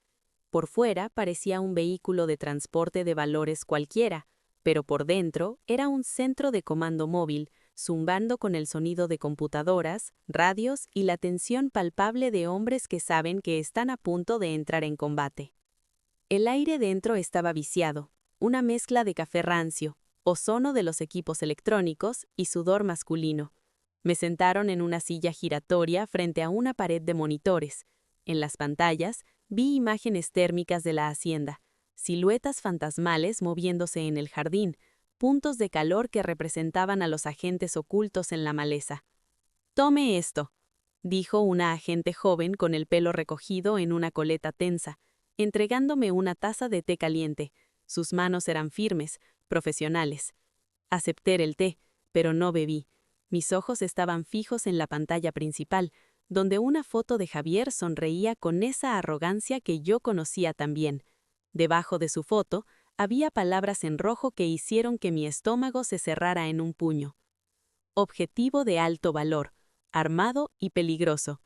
Por fuera parecía un vehículo de transporte de valores cualquiera, pero por dentro era un centro de comando móvil, zumbando con el sonido de computadoras, radios y la tensión palpable de hombres que saben que están a punto de entrar en combate. El aire dentro estaba viciado, una mezcla de café rancio, ozono de los equipos electrónicos y sudor masculino. Me sentaron en una silla giratoria frente a una pared de monitores. En las pantallas vi imágenes térmicas de la hacienda, siluetas fantasmales moviéndose en el jardín, puntos de calor que representaban a los agentes ocultos en la maleza. «Tome esto», dijo una agente joven con el pelo recogido en una coleta tensa, entregándome una taza de té caliente. Sus manos eran firmes, profesionales. Acepté el té, pero no bebí. Mis ojos estaban fijos en la pantalla principal, donde una foto de Javier sonreía con esa arrogancia que yo conocía también. Debajo de su foto había palabras en rojo que hicieron que mi estómago se cerrara en un puño. Objetivo de alto valor, armado y peligroso.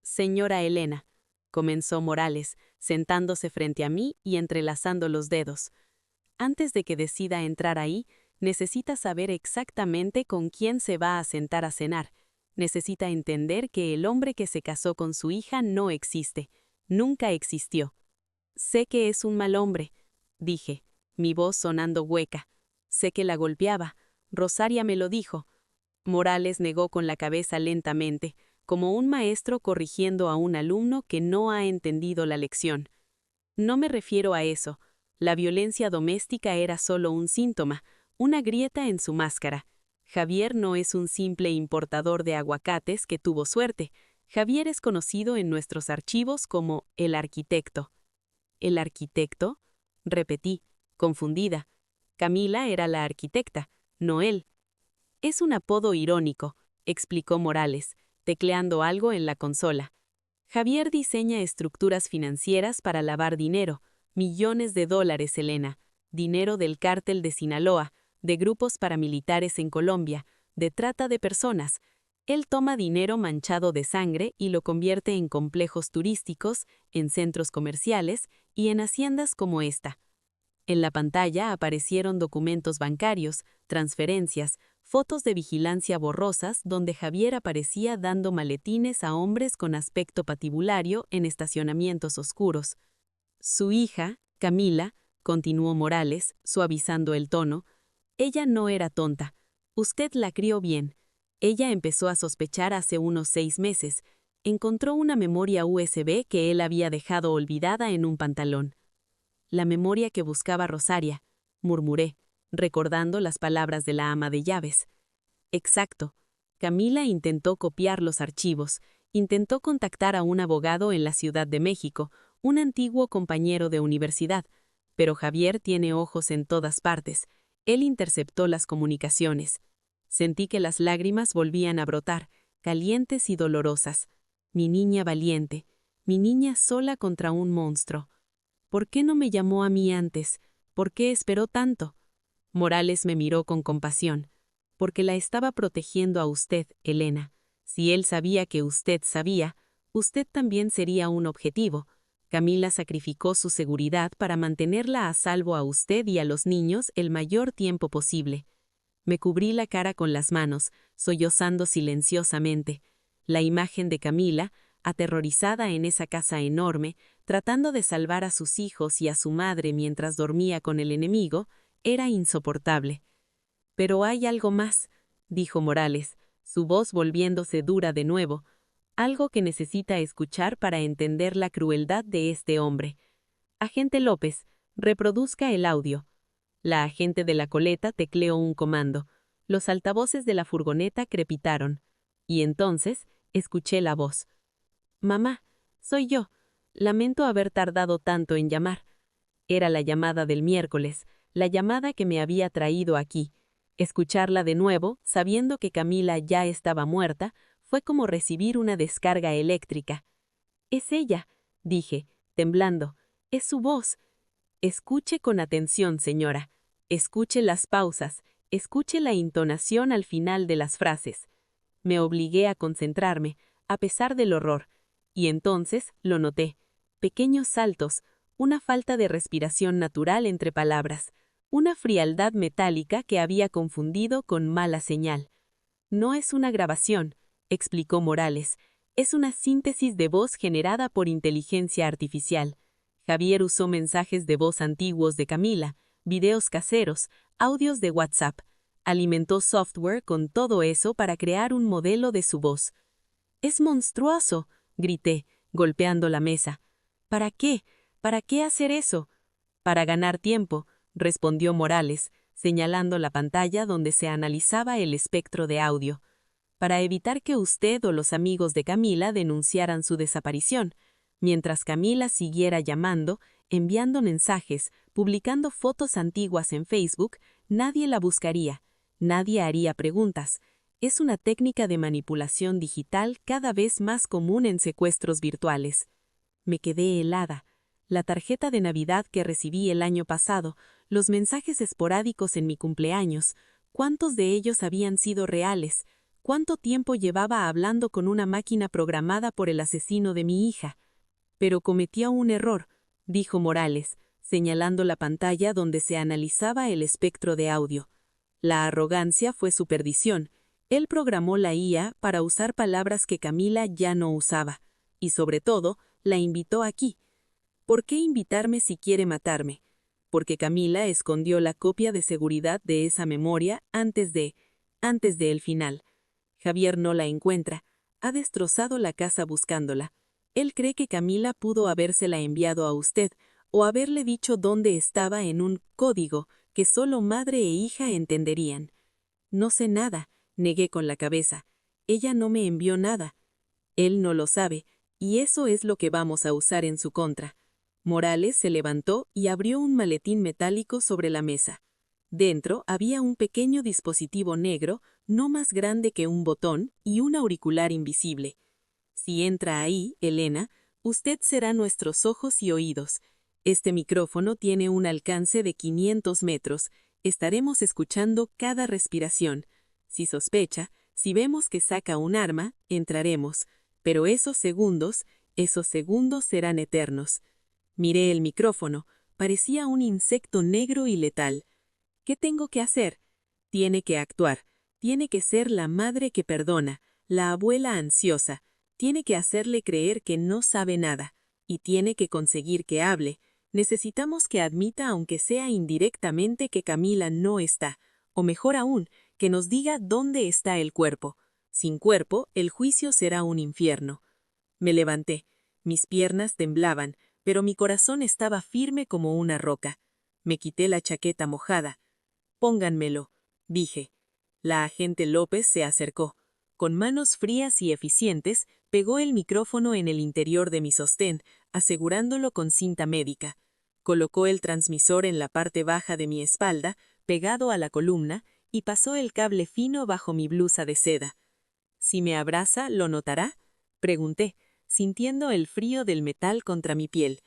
«Señora Elena», comenzó Morales, sentándose frente a mí y entrelazando los dedos. «Antes de que decida entrar ahí, necesita saber exactamente con quién se va a sentar a cenar. Necesita entender que el hombre que se casó con su hija no existe, nunca existió». «Sé que es un mal hombre», dije, mi voz sonando hueca. «Sé que la golpeaba. Rosaria me lo dijo». Morales negó con la cabeza lentamente, como un maestro corrigiendo a un alumno que no ha entendido la lección. «No me refiero a eso. La violencia doméstica era solo un síntoma, una grieta en su máscara. Javier no es un simple importador de aguacates que tuvo suerte. Javier es conocido en nuestros archivos como el arquitecto. ¿El arquitecto? Repetí, confundida. Camila era la arquitecta, no él. Es un apodo irónico, explicó Morales, tecleando algo en la consola. Javier diseña estructuras financieras para lavar dinero, millones de dólares, Elena, dinero del cártel de Sinaloa, de grupos paramilitares en Colombia, de trata de personas. Él toma dinero manchado de sangre y lo convierte en complejos turísticos, en centros comerciales y en haciendas como esta. En la pantalla aparecieron documentos bancarios, transferencias, fotos de vigilancia borrosas donde Javier aparecía dando maletines a hombres con aspecto patibulario en estacionamientos oscuros. Su hija, Camila, continuó Morales, suavizando el tono, ella no era tonta. Usted la crió bien. Ella empezó a sospechar hace unos 6 meses. Encontró una memoria USB que él había dejado olvidada en un pantalón. La memoria que buscaba Rosaria, murmuré, recordando las palabras de la ama de llaves. Exacto. Camila intentó copiar los archivos, intentó contactar a un abogado en la Ciudad de México, un antiguo compañero de universidad, pero Javier tiene ojos en todas partes. Él interceptó las comunicaciones. Sentí que las lágrimas volvían a brotar, calientes y dolorosas. Mi niña valiente, mi niña sola contra un monstruo. ¿Por qué no me llamó a mí antes? ¿Por qué esperó tanto? Morales me miró con compasión. Porque la estaba protegiendo a usted, Elena. Si él sabía que usted sabía, usted también sería un objetivo. Camila sacrificó su seguridad para mantenerla a salvo a usted y a los niños el mayor tiempo posible. Me cubrí la cara con las manos, sollozando silenciosamente. La imagen de Camila, aterrorizada en esa casa enorme, tratando de salvar a sus hijos y a su madre mientras dormía con el enemigo, era insoportable. Pero hay algo más, dijo Morales, su voz volviéndose dura de nuevo, algo que necesita escuchar para entender la crueldad de este hombre. Agente López, reproduzca el audio. La agente de la coleta tecleó un comando. Los altavoces de la furgoneta crepitaron. Y entonces escuché la voz. Mamá, soy yo. Lamento haber tardado tanto en llamar. Era la llamada del miércoles, la llamada que me había traído aquí. Escucharla de nuevo, sabiendo que Camila ya estaba muerta, fue como recibir una descarga eléctrica. Es ella, dije, temblando. Es su voz. Escuche con atención, señora. Escuche las pausas. Escuche la intonación al final de las frases. Me obligué a concentrarme, a pesar del horror. Y entonces lo noté. Pequeños saltos, una falta de respiración natural entre palabras, una frialdad metálica que había confundido con mala señal. No es una grabación, explicó Morales, es una síntesis de voz generada por inteligencia artificial. Javier usó mensajes de voz antiguos de Camila, videos caseros, audios de WhatsApp. Alimentó software con todo eso para crear un modelo de su voz. ¡Es monstruoso!, grité, golpeando la mesa. ¿Para qué? ¿Para qué hacer eso? Para ganar tiempo, respondió Morales, señalando la pantalla donde se analizaba el espectro de audio. Para evitar que usted o los amigos de Camila denunciaran su desaparición, mientras Camila siguiera llamando, enviando mensajes, publicando fotos antiguas en Facebook, nadie la buscaría, nadie haría preguntas. Es una técnica de manipulación digital cada vez más común en secuestros virtuales. Me quedé helada. La tarjeta de Navidad que recibí el año pasado, los mensajes esporádicos en mi cumpleaños, ¿cuántos de ellos habían sido reales? ¿Cuánto tiempo llevaba hablando con una máquina programada por el asesino de mi hija? Pero cometió un error, dijo Morales, señalando la pantalla donde se analizaba el espectro de audio. La arrogancia fue su perdición. Él programó la IA para usar palabras que Camila ya no usaba, y sobre todo, la invitó aquí. ¿Por qué invitarme si quiere matarme? Porque Camila escondió la copia de seguridad de esa memoria antes de el final. Javier no la encuentra. Ha destrozado la casa buscándola. Él cree que Camila pudo habérsela enviado a usted, o haberle dicho dónde estaba en un código que solo madre e hija entenderían. No sé nada, negué con la cabeza. Ella no me envió nada. Él no lo sabe, y eso es lo que vamos a usar en su contra. Morales se levantó y abrió un maletín metálico sobre la mesa. Dentro había un pequeño dispositivo negro, no más grande que un botón, y un auricular invisible. Si entra ahí, Elena, usted será nuestros ojos y oídos. Este micrófono tiene un alcance de 500 metros. Estaremos escuchando cada respiración. Si sospecha, si vemos que saca un arma, entraremos. Pero esos segundos serán eternos. Miré el micrófono. Parecía un insecto negro y letal. ¿Qué tengo que hacer? Tiene que actuar. Tiene que ser la madre que perdona, la abuela ansiosa. Tiene que hacerle creer que no sabe nada. Y tiene que conseguir que hable. Necesitamos que admita, aunque sea indirectamente, que Camila no está. O mejor aún, que nos diga dónde está el cuerpo. Sin cuerpo, el juicio será un infierno. Me levanté. Mis piernas temblaban, pero mi corazón estaba firme como una roca. Me quité la chaqueta mojada. Pónganmelo, dije. La agente López se acercó. Con manos frías y eficientes, pegó el micrófono en el interior de mi sostén, asegurándolo con cinta médica. Colocó el transmisor en la parte baja de mi espalda, pegado a la columna, y pasó el cable fino bajo mi blusa de seda. «¿Si me abraza, lo notará?», pregunté, sintiendo el frío del metal contra mi piel.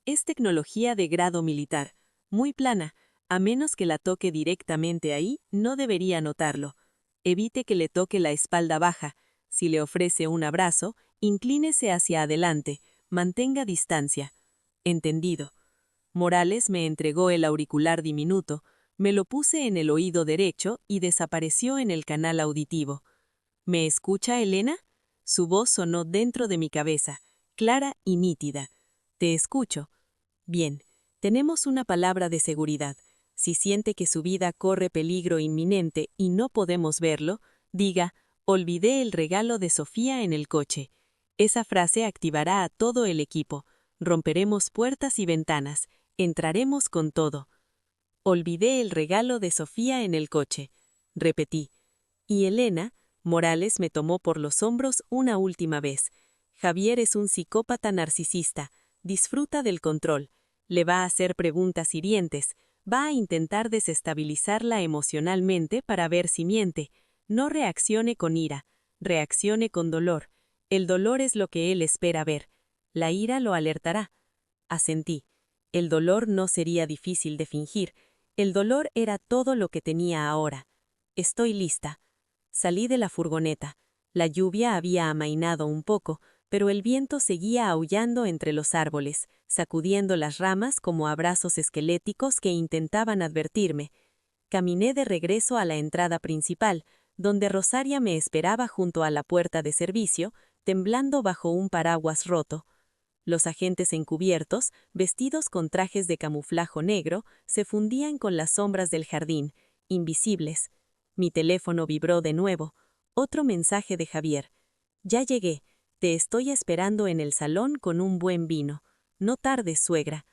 Es tecnología de grado militar, muy plana. A menos que la toque directamente ahí, no debería notarlo. Evite que le toque la espalda baja. Si le ofrece un abrazo, inclínese hacia adelante, mantenga distancia. Entendido. Morales me entregó el auricular diminuto, me lo puse en el oído derecho y desapareció en el canal auditivo. ¿Me escucha, Elena? Su voz sonó dentro de mi cabeza, clara y nítida. Te escucho. Bien, tenemos una palabra de seguridad. Si siente que su vida corre peligro inminente y no podemos verlo, diga, olvidé el regalo de Sofía en el coche. Esa frase activará a todo el equipo. Romperemos puertas y ventanas. Entraremos con todo. Olvidé el regalo de Sofía en el coche. Repetí. Y Elena, Morales me tomó por los hombros una última vez. Javier es un psicópata narcisista. Disfruta del control. Le va a hacer preguntas hirientes. Va a intentar desestabilizarla emocionalmente para ver si miente. No reaccione con ira. Reaccione con dolor. El dolor es lo que él espera ver. La ira lo alertará. Asentí. El dolor no sería difícil de fingir. El dolor era todo lo que tenía ahora. Estoy lista. Salí de la furgoneta. La lluvia había amainado un poco, pero el viento seguía aullando entre los árboles, sacudiendo las ramas como abrazos esqueléticos que intentaban advertirme. Caminé de regreso a la entrada principal, donde Rosaria me esperaba junto a la puerta de servicio, temblando bajo un paraguas roto. Los agentes encubiertos, vestidos con trajes de camuflaje negro, se fundían con las sombras del jardín, invisibles. Mi teléfono vibró de nuevo. Otro mensaje de Javier. Ya llegué. Te estoy esperando en el salón con un buen vino. No tardes, suegra.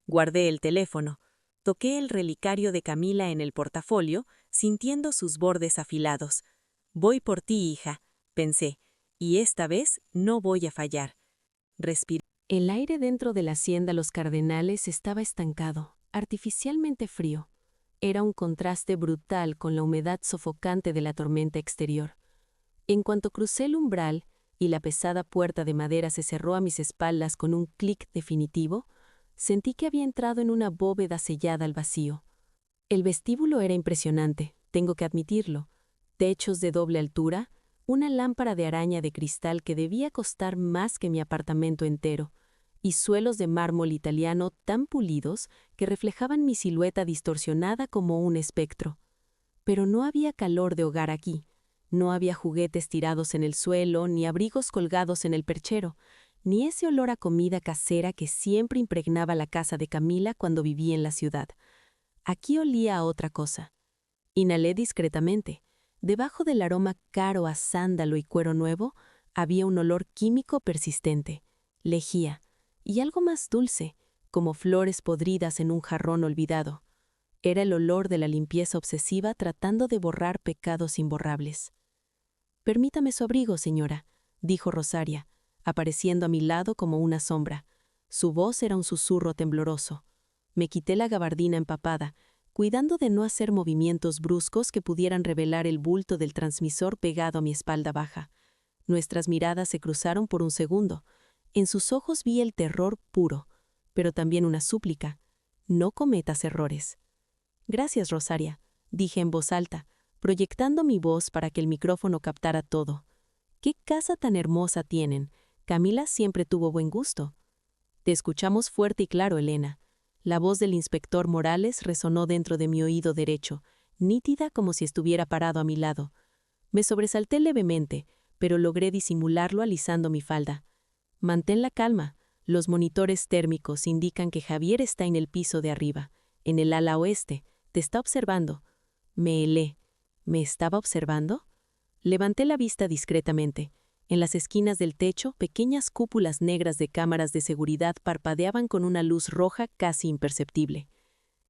Guardé el teléfono. Toqué el relicario de Camila en el portafolio, sintiendo sus bordes afilados. Voy por ti, hija, pensé, y esta vez no voy a fallar. Respiré. El aire dentro de la hacienda Los Cardenales estaba estancado, artificialmente frío. Era un contraste brutal con la humedad sofocante de la tormenta exterior. En cuanto crucé el umbral y la pesada puerta de madera se cerró a mis espaldas con un clic definitivo, sentí que había entrado en una bóveda sellada al vacío. El vestíbulo era impresionante, tengo que admitirlo. Techos de doble altura, una lámpara de araña de cristal que debía costar más que mi apartamento entero, y suelos de mármol italiano tan pulidos que reflejaban mi silueta distorsionada como un espectro. Pero no había calor de hogar aquí. No había juguetes tirados en el suelo, ni abrigos colgados en el perchero, ni ese olor a comida casera que siempre impregnaba la casa de Camila cuando vivía en la ciudad. Aquí olía a otra cosa. Inhalé discretamente. Debajo del aroma caro a sándalo y cuero nuevo, había un olor químico persistente, lejía, y algo más dulce, como flores podridas en un jarrón olvidado. Era el olor de la limpieza obsesiva tratando de borrar pecados imborrables. «Permítame su abrigo, señora», dijo Rosaria, apareciendo a mi lado como una sombra. Su voz era un susurro tembloroso. Me quité la gabardina empapada, cuidando de no hacer movimientos bruscos que pudieran revelar el bulto del transmisor pegado a mi espalda baja. Nuestras miradas se cruzaron por un segundo. En sus ojos vi el terror puro, pero también una súplica. No cometas errores. Gracias, Rosaria, dije en voz alta, proyectando mi voz para que el micrófono captara todo. ¿Qué casa tan hermosa tienen? Camila siempre tuvo buen gusto. Te escuchamos fuerte y claro, Elena. La voz del inspector Morales resonó dentro de mi oído derecho, nítida como si estuviera parado a mi lado. Me sobresalté levemente, pero logré disimularlo alisando mi falda. Mantén la calma. Los monitores térmicos indican que Javier está en el piso de arriba, en el ala oeste. Te está observando. Me helé. ¿Me estaba observando? Levanté la vista discretamente. En las esquinas del techo, pequeñas cúpulas negras de cámaras de seguridad parpadeaban con una luz roja casi imperceptible.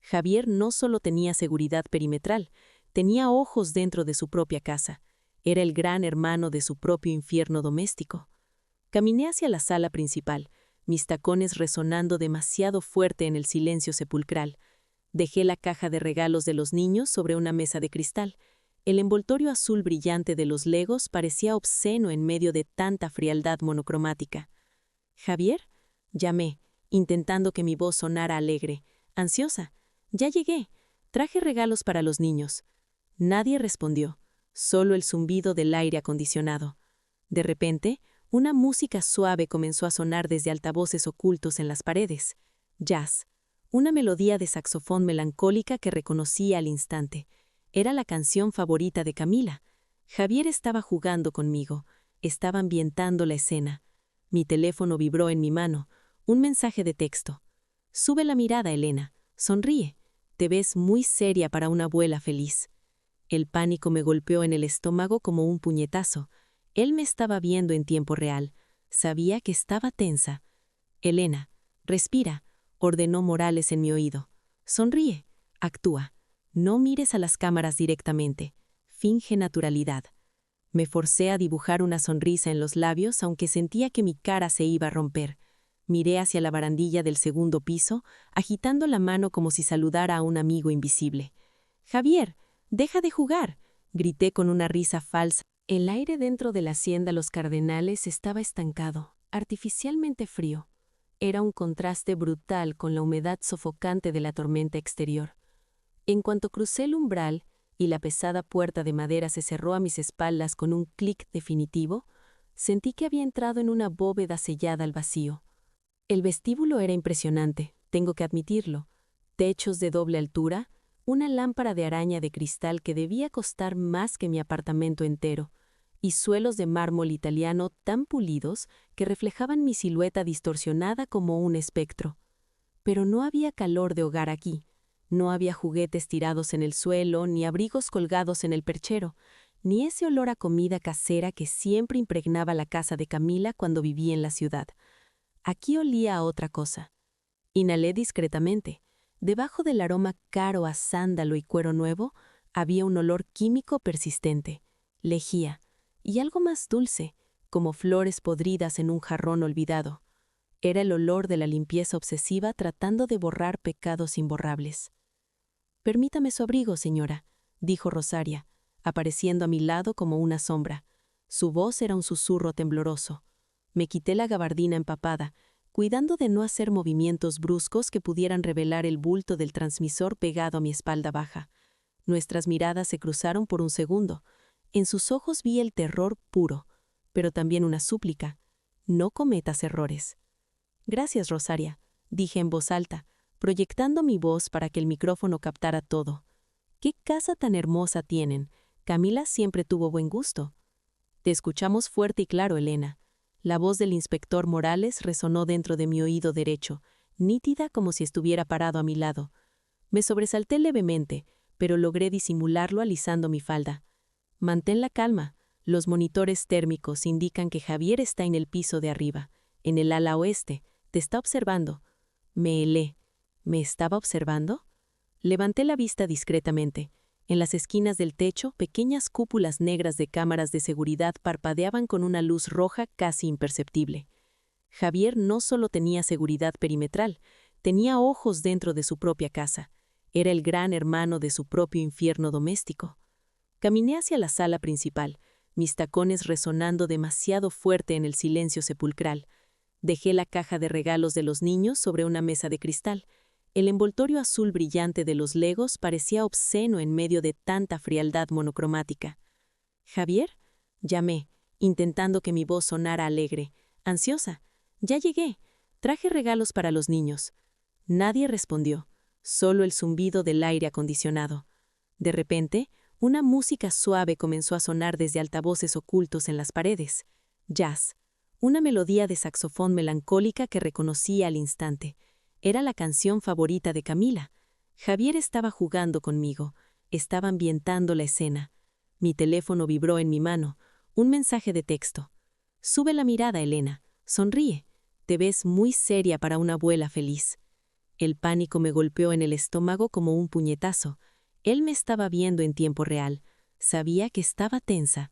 Javier no solo tenía seguridad perimetral, tenía ojos dentro de su propia casa. Era el gran hermano de su propio infierno doméstico. Caminé hacia la sala principal, mis tacones resonando demasiado fuerte en el silencio sepulcral. Dejé la caja de regalos de los niños sobre una mesa de cristal. El envoltorio azul brillante de los legos parecía obsceno en medio de tanta frialdad monocromática. «¿Javier?», llamé, intentando que mi voz sonara alegre, ansiosa. «Ya llegué. Traje regalos para los niños». Nadie respondió, solo el zumbido del aire acondicionado. De repente, una música suave comenzó a sonar desde altavoces ocultos en las paredes. Jazz. Una melodía de saxofón melancólica que reconocí al instante. Era la canción favorita de Camila. Javier estaba jugando conmigo, estaba ambientando la escena. Mi teléfono vibró en mi mano, un mensaje de texto. «Sube la mirada, Elena. Sonríe. Te ves muy seria para una abuela feliz». El pánico me golpeó en el estómago como un puñetazo. Él me estaba viendo en tiempo real. Sabía que estaba tensa. «Elena, respira», ordenó Morales en mi oído. «Sonríe. Actúa. No mires a las cámaras directamente. Finge naturalidad». Me forcé a dibujar una sonrisa en los labios, aunque sentía que mi cara se iba a romper. Miré hacia la barandilla del segundo piso, agitando la mano como si saludara a un amigo invisible. «Javier, deja de jugar», grité con una risa falsa. El aire dentro de la hacienda Los Cardenales estaba estancado, artificialmente frío. Era un contraste brutal con la humedad sofocante de la tormenta exterior. En cuanto crucé el umbral y la pesada puerta de madera se cerró a mis espaldas con un clic definitivo, sentí que había entrado en una bóveda sellada al vacío. El vestíbulo era impresionante, tengo que admitirlo. Techos de doble altura, una lámpara de araña de cristal que debía costar más que mi apartamento entero, y suelos de mármol italiano tan pulidos que reflejaban mi silueta distorsionada como un espectro. Pero no había calor de hogar aquí. No había juguetes tirados en el suelo, ni abrigos colgados en el perchero, ni ese olor a comida casera que siempre impregnaba la casa de Camila cuando vivía en la ciudad. Aquí olía a otra cosa. Inhalé discretamente. Debajo del aroma caro a sándalo y cuero nuevo, había un olor químico persistente, lejía, y algo más dulce, como flores podridas en un jarrón olvidado. Era el olor de la limpieza obsesiva tratando de borrar pecados imborrables. «Permítame su abrigo, señora», dijo Rosaria, apareciendo a mi lado como una sombra. Su voz era un susurro tembloroso. Me quité la gabardina empapada, cuidando de no hacer movimientos bruscos que pudieran revelar el bulto del transmisor pegado a mi espalda baja. Nuestras miradas se cruzaron por un segundo. En sus ojos vi el terror puro, pero también una súplica. «No cometas errores». «Gracias, Rosaria», dije en voz alta, proyectando mi voz para que el micrófono captara todo. «¿Qué casa tan hermosa tienen? Camila siempre tuvo buen gusto». Te escuchamos fuerte y claro, Elena. La voz del inspector Morales resonó dentro de mi oído derecho, nítida como si estuviera parado a mi lado. Me sobresalté levemente, pero logré disimularlo alisando mi falda. Mantén la calma. Los monitores térmicos indican que Javier está en el piso de arriba, en el ala oeste. Te está observando. Me helé. ¿Me estaba observando? Levanté la vista discretamente. En las esquinas del techo, pequeñas cúpulas negras de cámaras de seguridad parpadeaban con una luz roja casi imperceptible. Javier no solo tenía seguridad perimetral, tenía ojos dentro de su propia casa. Era el gran hermano de su propio infierno doméstico. Caminé hacia la sala principal, mis tacones resonando demasiado fuerte en el silencio sepulcral. Dejé la caja de regalos de los niños sobre una mesa de cristal. El envoltorio azul brillante de los legos parecía obsceno en medio de tanta frialdad monocromática. «¿Javier?», llamé, intentando que mi voz sonara alegre, ansiosa. «Ya llegué. Traje regalos para los niños». Nadie respondió, solo el zumbido del aire acondicionado. De repente, una música suave comenzó a sonar desde altavoces ocultos en las paredes. Jazz. Una melodía de saxofón melancólica que reconocí al instante. Era la canción favorita de Camila. Javier estaba jugando conmigo. Estaba ambientando la escena. Mi teléfono vibró en mi mano. Un mensaje de texto. «Sube la mirada, Elena. Sonríe. Te ves muy seria para una abuela feliz». El pánico me golpeó en el estómago como un puñetazo. Él me estaba viendo en tiempo real. Sabía que estaba tensa.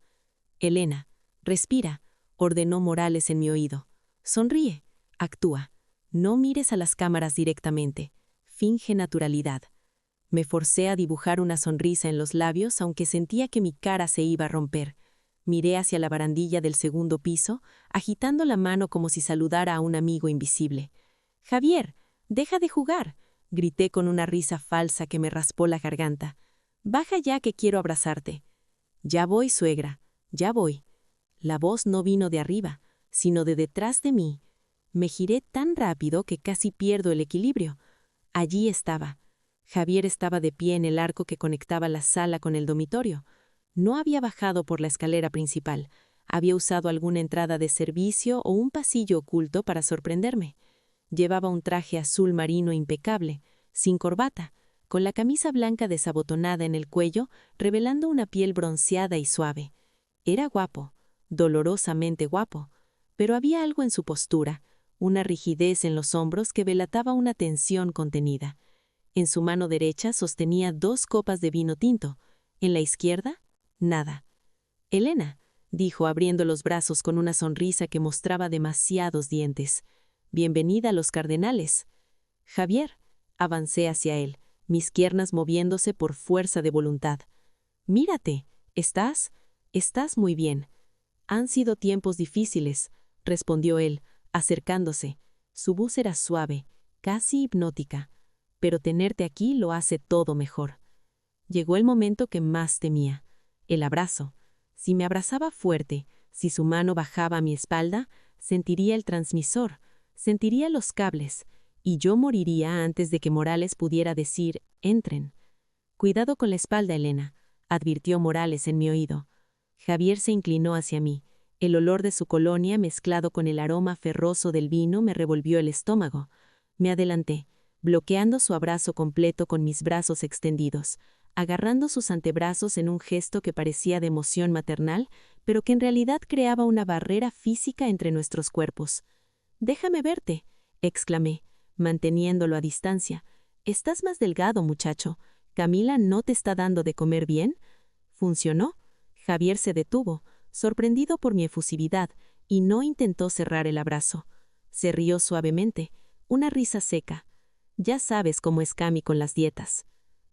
«Elena, respira», ordenó Morales en mi oído. «Sonríe. Actúa. No mires a las cámaras directamente. Finge naturalidad». Me forcé a dibujar una sonrisa en los labios, aunque sentía que mi cara se iba a romper. Miré hacia la barandilla del segundo piso, agitando la mano como si saludara a un amigo invisible. «Javier, deja de jugar», grité con una risa falsa que me raspó la garganta. «Baja ya que quiero abrazarte». «Ya voy, suegra, ya voy». La voz no vino de arriba, sino de detrás de mí. Me giré tan rápido que casi pierdo el equilibrio. Allí estaba. Javier estaba de pie en el arco que conectaba la sala con el dormitorio. No había bajado por la escalera principal. Había usado alguna entrada de servicio o un pasillo oculto para sorprenderme. Llevaba un traje azul marino impecable, sin corbata, con la camisa blanca desabotonada en el cuello, revelando una piel bronceada y suave. Era guapo, dolorosamente guapo, pero había algo en su postura, una rigidez en los hombros que delataba una tensión contenida. En su mano derecha sostenía 2 copas de vino tinto, en la izquierda, nada. «Elena», dijo abriendo los brazos con una sonrisa que mostraba demasiados dientes. «Bienvenida a los Cardenales». «Javier», avancé hacia él, mis piernas moviéndose por fuerza de voluntad. «Mírate, estás muy bien». «Han sido tiempos difíciles», respondió él, acercándose. Su voz era suave, casi hipnótica. «Pero tenerte aquí lo hace todo mejor». Llegó el momento que más temía, el abrazo. Si me abrazaba fuerte, si su mano bajaba a mi espalda, sentiría el transmisor, sentiría los cables, y yo moriría antes de que Morales pudiera decir, «Entren». «Cuidado con la espalda, Elena», advirtió Morales en mi oído. Javier se inclinó hacia mí. El olor de su colonia mezclado con el aroma ferroso del vino me revolvió el estómago. Me adelanté, bloqueando su abrazo completo con mis brazos extendidos, agarrando sus antebrazos en un gesto que parecía de emoción maternal, pero que en realidad creaba una barrera física entre nuestros cuerpos. «Déjame verte», exclamé, manteniéndolo a distancia. «Estás más delgado, muchacho. ¿Camila no te está dando de comer bien?» ¿Funcionó? Javier se detuvo, sorprendido por mi efusividad, y no intentó cerrar el abrazo. Se rió suavemente, una risa seca. «Ya sabes cómo es Cami con las dietas».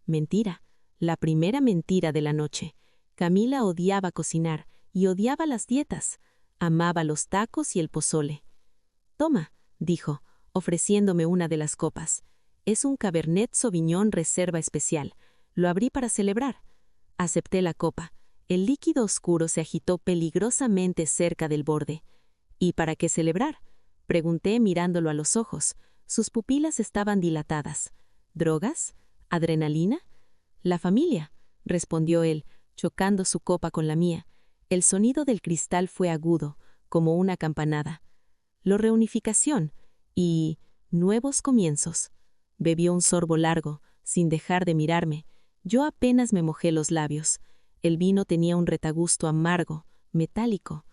Mentira, la primera mentira de la noche. Camila odiaba cocinar y odiaba las dietas. Amaba los tacos y el pozole. «Toma», dijo, ofreciéndome una de las copas. «Es un Cabernet Sauvignon reserva especial. Lo abrí para celebrar». Acepté la copa. El líquido oscuro se agitó peligrosamente cerca del borde. «¿Y para qué celebrar?», pregunté mirándolo a los ojos. Sus pupilas estaban dilatadas. «¿Drogas? ¿Adrenalina?» «La familia», respondió él, chocando su copa con la mía. El sonido del cristal fue agudo, como una campanada. «La reunificación y nuevos comienzos». Bebió un sorbo largo, sin dejar de mirarme. Yo apenas me mojé los labios. El vino tenía un retagusto amargo, metálico.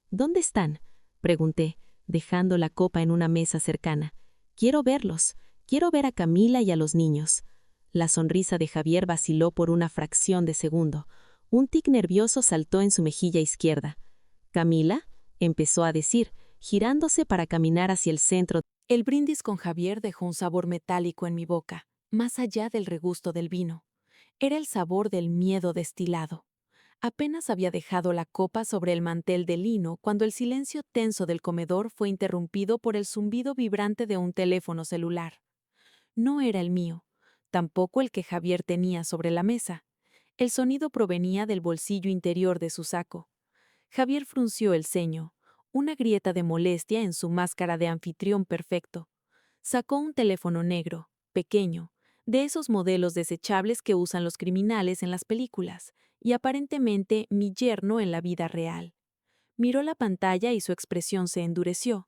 «¿Dónde están?», pregunté, dejando la copa en una mesa cercana. «Quiero verlos. Quiero ver a Camila y a los niños». La sonrisa de Javier vaciló por una fracción de segundo. Un tic nervioso saltó en su mejilla izquierda. «¿Camila?», empezó a decir, girándose para caminar hacia el centro. El brindis con Javier dejó un sabor metálico en mi boca, más allá del regusto del vino. Era el sabor del miedo destilado. Apenas había dejado la copa sobre el mantel de lino cuando el silencio tenso del comedor fue interrumpido por el zumbido vibrante de un teléfono celular. No era el mío, tampoco el que Javier tenía sobre la mesa. El sonido provenía del bolsillo interior de su saco. Javier frunció el ceño, una grieta de molestia en su máscara de anfitrión perfecto. Sacó un teléfono negro, pequeño, de esos modelos desechables que usan los criminales en las películas, y aparentemente mi yerno en la vida real. Miró la pantalla y su expresión se endureció.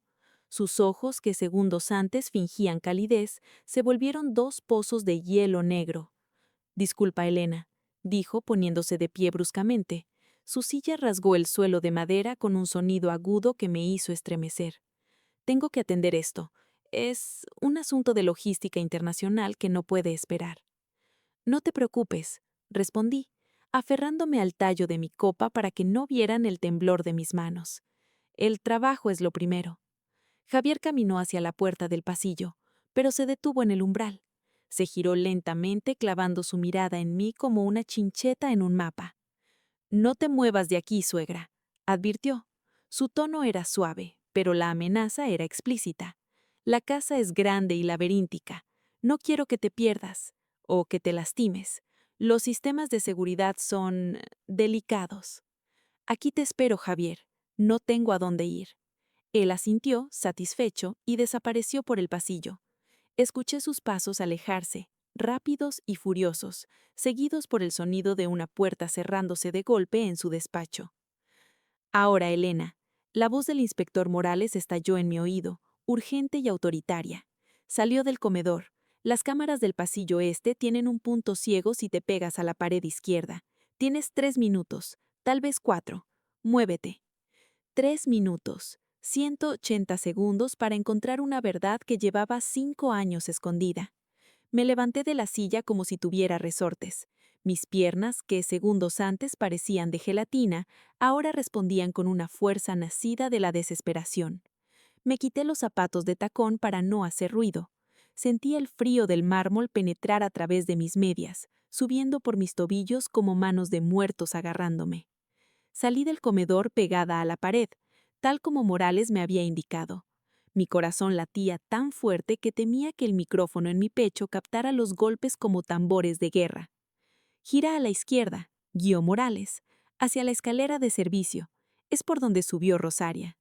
Sus ojos, que segundos antes fingían calidez, se volvieron dos pozos de hielo negro. «Disculpa, Elena», dijo poniéndose de pie bruscamente. Su silla rasgó el suelo de madera con un sonido agudo que me hizo estremecer. «Tengo que atender esto. Es un asunto de logística internacional que no puede esperar». «No te preocupes», respondí, aferrándome al tallo de mi copa para que no vieran el temblor de mis manos. «El trabajo es lo primero». Javier caminó hacia la puerta del pasillo, pero se detuvo en el umbral. Se giró lentamente, clavando su mirada en mí como una chincheta en un mapa. «No te muevas de aquí, suegra», advirtió. Su tono era suave, pero la amenaza era explícita. «La casa es grande y laberíntica. No quiero que te pierdas o que te lastimes. Los sistemas de seguridad son delicados. Aquí te espero, Javier. No tengo a dónde ir». Él asintió, satisfecho, y desapareció por el pasillo. Escuché sus pasos alejarse, rápidos y furiosos, seguidos por el sonido de una puerta cerrándose de golpe en su despacho. «Ahora, Elena», la voz del inspector Morales estalló en mi oído, urgente y autoritaria. Salió del comedor. «Las cámaras del pasillo este tienen un punto ciego si te pegas a la pared izquierda. Tienes 3 minutos, tal vez 4. Muévete». 3 minutos, 180 segundos para encontrar una verdad que llevaba 5 años escondida. Me levanté de la silla como si tuviera resortes. Mis piernas, que segundos antes parecían de gelatina, ahora respondían con una fuerza nacida de la desesperación. Me quité los zapatos de tacón para no hacer ruido. Sentí el frío del mármol penetrar a través de mis medias, subiendo por mis tobillos como manos de muertos agarrándome. Salí del comedor pegada a la pared, tal como Morales me había indicado. Mi corazón latía tan fuerte que temía que el micrófono en mi pecho captara los golpes como tambores de guerra. «Gira a la izquierda», guió Morales, «hacia la escalera de servicio. Es por donde subió Rosaria».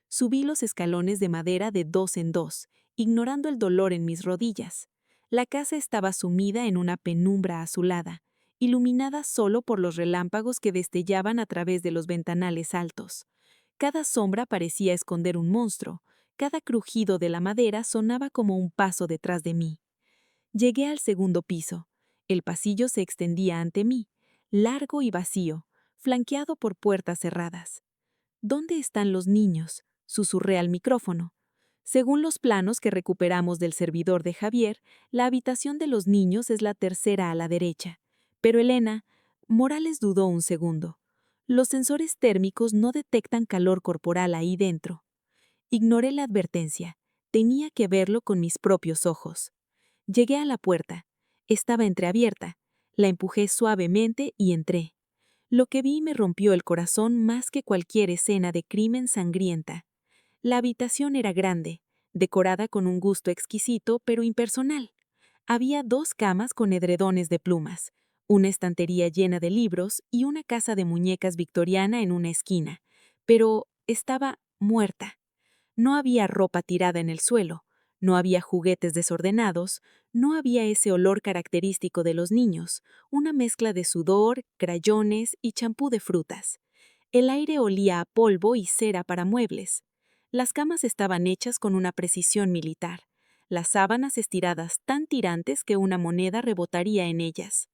Subí los escalones de madera de 2 en 2, ignorando el dolor en mis rodillas. La casa estaba sumida en una penumbra azulada, iluminada solo por los relámpagos que destellaban a través de los ventanales altos. Cada sombra parecía esconder un monstruo, cada crujido de la madera sonaba como un paso detrás de mí. Llegué al segundo piso. El pasillo se extendía ante mí, largo y vacío, flanqueado por puertas cerradas. «¿Dónde están los niños?», susurré al micrófono. Según los planos que recuperamos del servidor de Javier, la habitación de los niños es la tercera a la derecha. Pero Elena, Morales dudó un segundo. Los sensores térmicos no detectan calor corporal ahí dentro. Ignoré la advertencia. Tenía que verlo con mis propios ojos. Llegué a la puerta. Estaba entreabierta. La empujé suavemente y entré. Lo que vi me rompió el corazón más que cualquier escena de crimen sangrienta. La habitación era grande, decorada con un gusto exquisito pero impersonal. Había 2 camas con edredones de plumas, una estantería llena de libros y una casa de muñecas victoriana en una esquina, pero estaba muerta. No había ropa tirada en el suelo, no había juguetes desordenados, no había ese olor característico de los niños, una mezcla de sudor, crayones y champú de frutas. El aire olía a polvo y cera para muebles. Las camas estaban hechas con una precisión militar, las sábanas estiradas tan tirantes que una moneda rebotaría en ellas.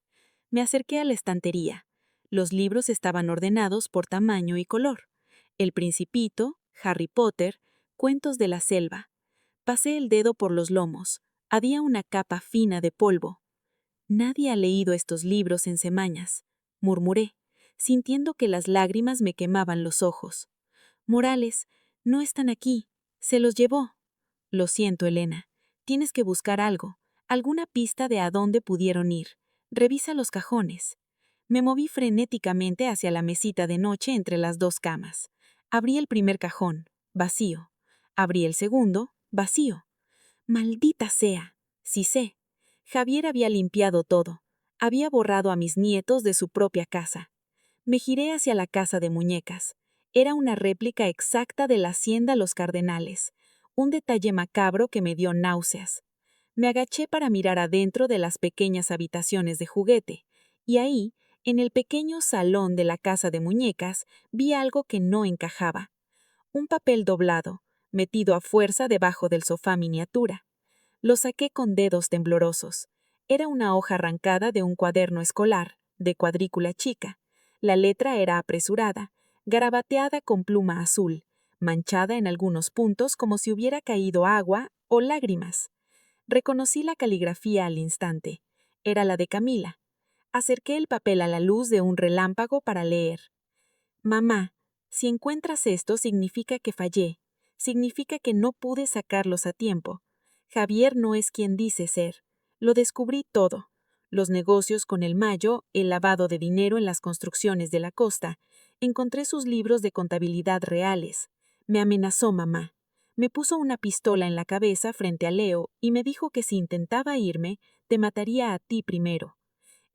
Me acerqué a la estantería. Los libros estaban ordenados por tamaño y color. El Principito, Harry Potter, Cuentos de la selva. Pasé el dedo por los lomos. Había una capa fina de polvo. Nadie ha leído estos libros en semanas, murmuré, sintiendo que las lágrimas me quemaban los ojos. Morales, no están aquí. Se los llevó. Lo siento, Elena. Tienes que buscar algo, alguna pista de a dónde pudieron ir. Revisa los cajones. Me moví frenéticamente hacia la mesita de noche entre las dos camas. Abrí el primer cajón, vacío. Abrí el segundo, vacío. ¡Maldita sea! Sí sé. Javier había limpiado todo. Había borrado a mis nietos de su propia casa. Me giré hacia la casa de muñecas. Era una réplica exacta de la hacienda Los Cardenales, un detalle macabro que me dio náuseas. Me agaché para mirar adentro de las pequeñas habitaciones de juguete, y ahí, en el pequeño salón de la casa de muñecas, vi algo que no encajaba. Un papel doblado, metido a fuerza debajo del sofá miniatura. Lo saqué con dedos temblorosos. Era una hoja arrancada de un cuaderno escolar, de cuadrícula chica. La letra era apresurada, garabateada con pluma azul, manchada en algunos puntos como si hubiera caído agua o lágrimas. Reconocí la caligrafía al instante. Era la de Camila. Acerqué el papel a la luz de un relámpago para leer. Mamá, si encuentras esto significa que fallé. Significa que no pude sacarlos a tiempo. Javier no es quien dice ser. Lo descubrí todo. Los negocios con el Mayo, el lavado de dinero en las construcciones de la costa. Encontré sus libros de contabilidad reales. Me amenazó mamá. Me puso una pistola en la cabeza frente a Leo y me dijo que si intentaba irme, te mataría a ti primero.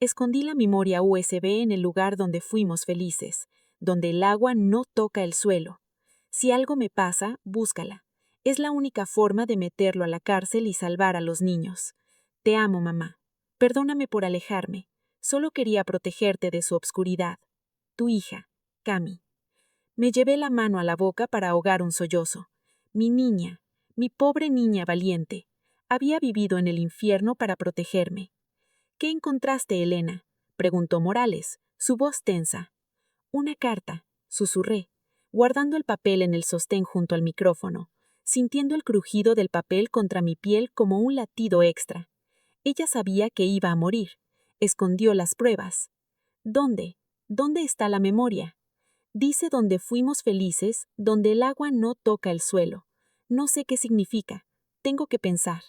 Escondí la memoria USB en el lugar donde fuimos felices, donde el agua no toca el suelo. Si algo me pasa, búscala. Es la única forma de meterlo a la cárcel y salvar a los niños. Te amo, mamá. Perdóname por alejarme. Solo quería protegerte de su obscuridad. Tu hija, Cami. Me llevé la mano a la boca para ahogar un sollozo. Mi niña, mi pobre niña valiente, había vivido en el infierno para protegerme. ¿Qué encontraste, Elena?, preguntó Morales, su voz tensa. Una carta, susurré, guardando el papel en el sostén junto al micrófono, sintiendo el crujido del papel contra mi piel como un latido extra. Ella sabía que iba a morir. Escondió las pruebas. ¿Dónde? ¿Dónde está la memoria? Dice donde fuimos felices, donde el agua no toca el suelo. No sé qué significa. Tengo que pensar.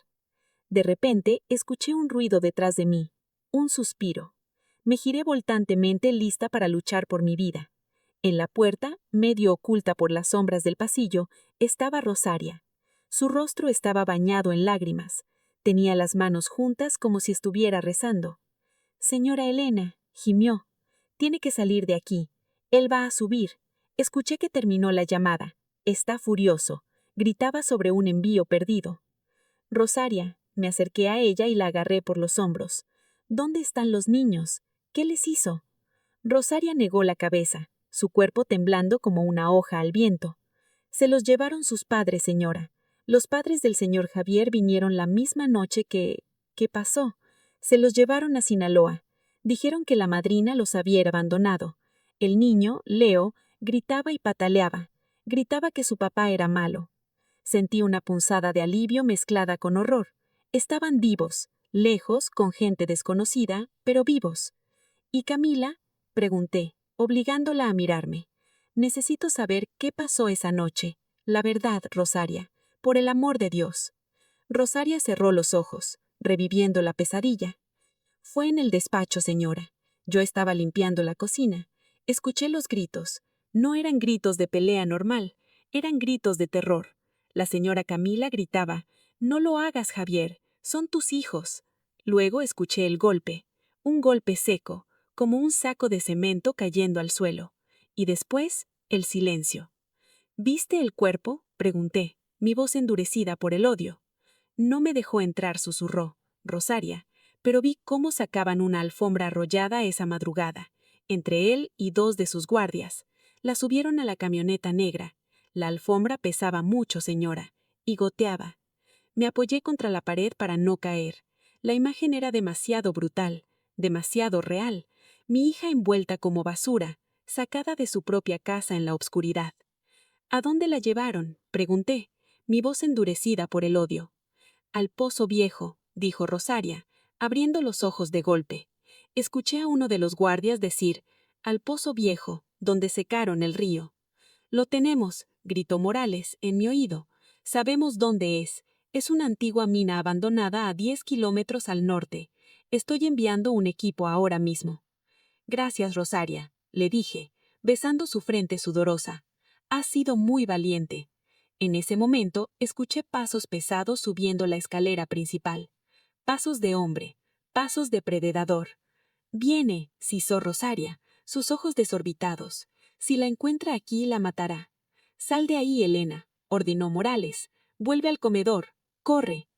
De repente, escuché un ruido detrás de mí. Un suspiro. Me giré voltantemente lista para luchar por mi vida. En la puerta, medio oculta por las sombras del pasillo, estaba Rosaria. Su rostro estaba bañado en lágrimas. Tenía las manos juntas como si estuviera rezando. «Señora Elena», gimió, «tiene que salir de aquí. Él va a subir. Escuché que terminó la llamada. Está furioso. Gritaba sobre un envío perdido». «Rosaria», me acerqué a ella y la agarré por los hombros. «¿Dónde están los niños? ¿Qué les hizo?» Rosaria negó la cabeza, su cuerpo temblando como una hoja al viento. «Se los llevaron sus padres, señora. Los padres del señor Javier vinieron la misma noche que... ¿Qué pasó? Se los llevaron a Sinaloa. Dijeron que la madrina los había abandonado. El niño, Leo, gritaba y pataleaba. Gritaba que su papá era malo». Sentí una punzada de alivio mezclada con horror. Estaban vivos, lejos, con gente desconocida, pero vivos. «¿Y Camila?», pregunté, obligándola a mirarme. «Necesito saber qué pasó esa noche. La verdad, Rosaria. Por el amor de Dios». Rosaria cerró los ojos, reviviendo la pesadilla. «Fue en el despacho, señora. Yo estaba limpiando la cocina. Escuché los gritos. No eran gritos de pelea normal, eran gritos de terror. La señora Camila gritaba: «No lo hagas, Javier. Son tus hijos». Luego escuché el golpe, un golpe seco, como un saco de cemento cayendo al suelo. Y después, el silencio. «¿Viste el cuerpo?», pregunté, mi voz endurecida por el odio. «No me dejó entrar», susurró Rosaria, «pero vi cómo sacaban una alfombra arrollada esa madrugada, entre él y dos de sus guardias. La subieron a la camioneta negra. La alfombra pesaba mucho, señora, y goteaba. Me apoyé contra la pared para no caer. La imagen era demasiado brutal, demasiado real. Mi hija envuelta como basura, sacada de su propia casa en la obscuridad». «¿A dónde la llevaron?», pregunté, mi voz endurecida por el odio. «Al Pozo Viejo», dijo Rosaria, abriendo los ojos de golpe. Escuché a uno de los guardias decir: «Al pozo viejo, donde secaron el río». «Lo tenemos», gritó Morales en mi oído. «Sabemos dónde es. Es una antigua mina abandonada a 10 kilómetros al norte. Estoy enviando un equipo ahora mismo». «Gracias, Rosaria», le dije, besando su frente sudorosa. «Has sido muy valiente». En ese momento escuché pasos pesados subiendo la escalera principal. Pasos de hombre, pasos de predador. «Viene», sisó Rosaria, sus ojos desorbitados. «Si la encuentra aquí, la matará». «Sal de ahí, Elena», ordenó Morales. «Vuelve al comedor. Corre».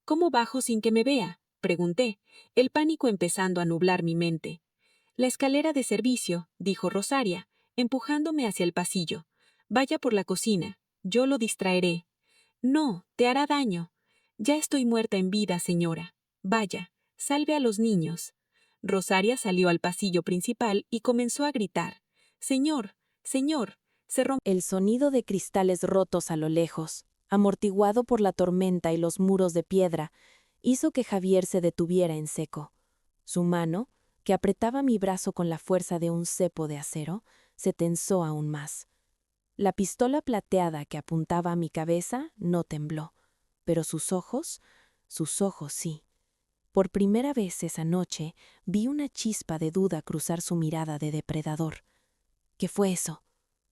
«¿Cómo bajo sin que me vea?», pregunté, el pánico empezando a nublar mi mente. «La escalera de servicio», dijo Rosaria, empujándome hacia el pasillo. «Vaya por la cocina. Yo lo distraeré». «No, te hará daño». «Ya estoy muerta en vida, señora». «Vaya, salve a los niños». Rosaria salió al pasillo principal y comenzó a gritar: «Señor, señor». Se rompió El sonido de cristales rotos a lo lejos, amortiguado por la tormenta y los muros de piedra, hizo que Javier se detuviera en seco. Su mano, que apretaba mi brazo con la fuerza de un cepo de acero, se tensó aún más. La pistola plateada que apuntaba a mi cabeza no tembló, pero sus ojos sí. Por primera vez esa noche vi una chispa de duda cruzar su mirada de depredador. ¿Qué fue eso?,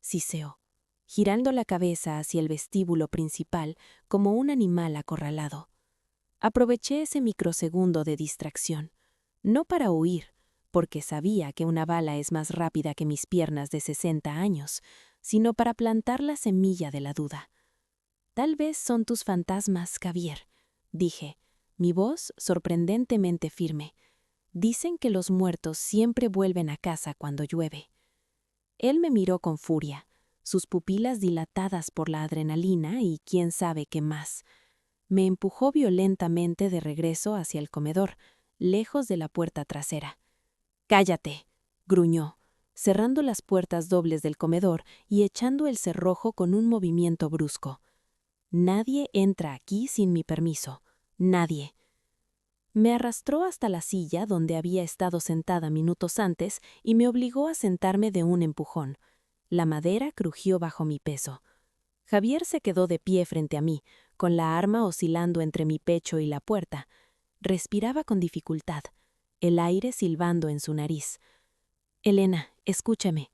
siseó, girando la cabeza hacia el vestíbulo principal como un animal acorralado. Aproveché ese microsegundo de distracción, no para huir, porque sabía que una bala es más rápida que mis piernas de 60 años, sino para plantar la semilla de la duda. «Tal vez son tus fantasmas, Javier», dije, mi voz sorprendentemente firme. «Dicen que los muertos siempre vuelven a casa cuando llueve». Él me miró con furia, sus pupilas dilatadas por la adrenalina y quién sabe qué más. Me empujó violentamente de regreso hacia el comedor, lejos de la puerta trasera. «Cállate», gruñó, cerrando las puertas dobles del comedor y echando el cerrojo con un movimiento brusco. «Nadie entra aquí sin mi permiso. Nadie». Me arrastró hasta la silla donde había estado sentada minutos antes y me obligó a sentarme de un empujón. La madera crujió bajo mi peso. Javier se quedó de pie frente a mí, con la arma oscilando entre mi pecho y la puerta. Respiraba con dificultad, el aire silbando en su nariz. «Elena, escúchame».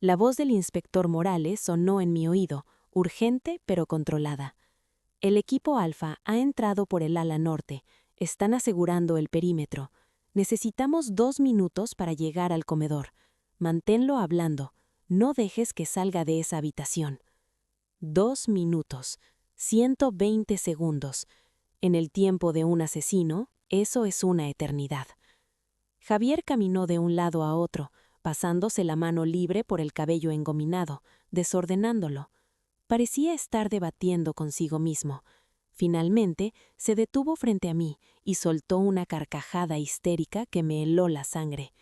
La voz del inspector Morales sonó en mi oído, urgente pero controlada. «El equipo Alfa ha entrado por el ala norte. Están asegurando el perímetro. Necesitamos 2 minutos para llegar al comedor. Manténlo hablando. No dejes que salga de esa habitación». 2 minutos. 120 segundos. En el tiempo de un asesino, eso es una eternidad. Javier caminó de un lado a otro, pasándose la mano libre por el cabello engominado, desordenándolo. Parecía estar debatiendo consigo mismo. Finalmente, se detuvo frente a mí y soltó una carcajada histérica que me heló la sangre.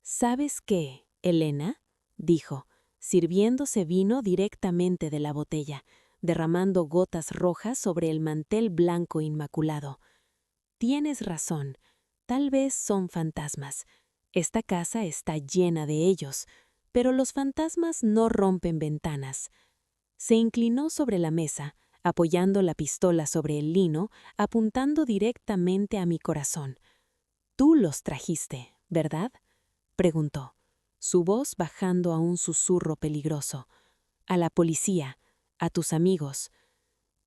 «¿Sabes qué, Elena?», dijo, sirviéndose vino directamente de la botella, derramando gotas rojas sobre el mantel blanco inmaculado. «Tienes razón, tal vez son fantasmas. Esta casa está llena de ellos, pero los fantasmas no rompen ventanas». Se inclinó sobre la mesa, apoyando la pistola sobre el lino, apuntando directamente a mi corazón. «Tú los trajiste, ¿verdad?», preguntó, su voz bajando a un susurro peligroso. «A la policía, a tus amigos».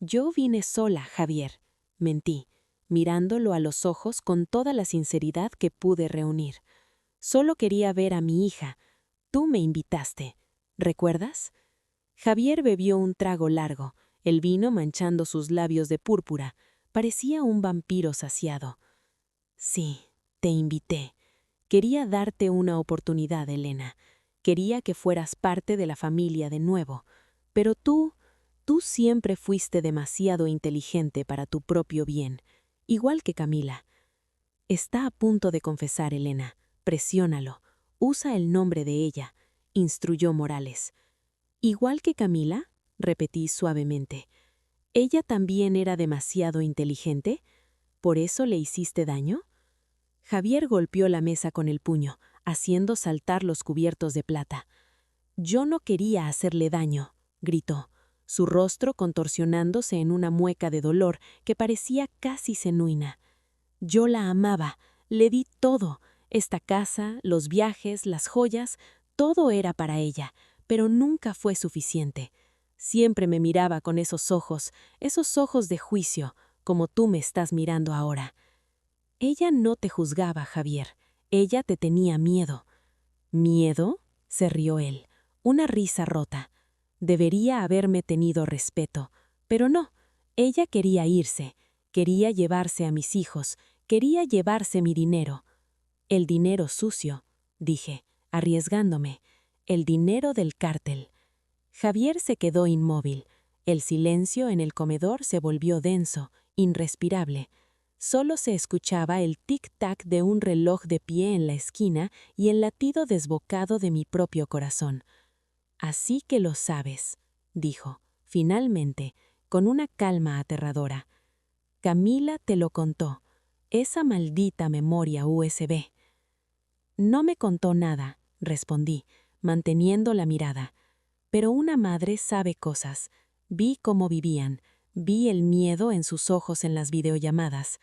«Yo vine sola, Javier», mentí, mirándolo a los ojos con toda la sinceridad que pude reunir. «Solo quería ver a mi hija. Tú me invitaste. ¿Recuerdas?». Javier bebió un trago largo, el vino manchando sus labios de púrpura. Parecía un vampiro saciado. «Sí, te invité. Quería darte una oportunidad, Elena. Quería que fueras parte de la familia de nuevo. Pero tú siempre fuiste demasiado inteligente para tu propio bien, igual que Camila». «Está a punto de confesar, Elena. Presiónalo. Usa el nombre de ella», instruyó Morales. «¿Igual que Camila?», repetí suavemente. «¿Ella también era demasiado inteligente? ¿Por eso le hiciste daño?». Javier golpeó la mesa con el puño, haciendo saltar los cubiertos de plata. «Yo no quería hacerle daño», gritó, su rostro contorsionándose en una mueca de dolor que parecía casi genuina. «Yo la amaba, le di todo, esta casa, los viajes, las joyas, todo era para ella, pero nunca fue suficiente. Siempre me miraba con esos ojos de juicio, como tú me estás mirando ahora. Ella no te juzgaba, Javier, ella te tenía miedo». «¿Miedo?», se rió él, una risa rota. Debería haberme tenido respeto, pero no, ella quería irse, quería llevarse a mis hijos, quería llevarse mi dinero. «El dinero sucio», dije, arriesgándome, «el dinero del cártel». Javier se quedó inmóvil. El silencio en el comedor se volvió denso, irrespirable. Solo se escuchaba el tic-tac de un reloj de pie en la esquina y el latido desbocado de mi propio corazón. «Así que lo sabes», dijo, finalmente, con una calma aterradora. «Camila te lo contó, esa maldita memoria USB». «No me contó nada», respondí, manteniendo la mirada. «Pero una madre sabe cosas. Vi cómo vivían, vi el miedo en sus ojos en las videollamadas.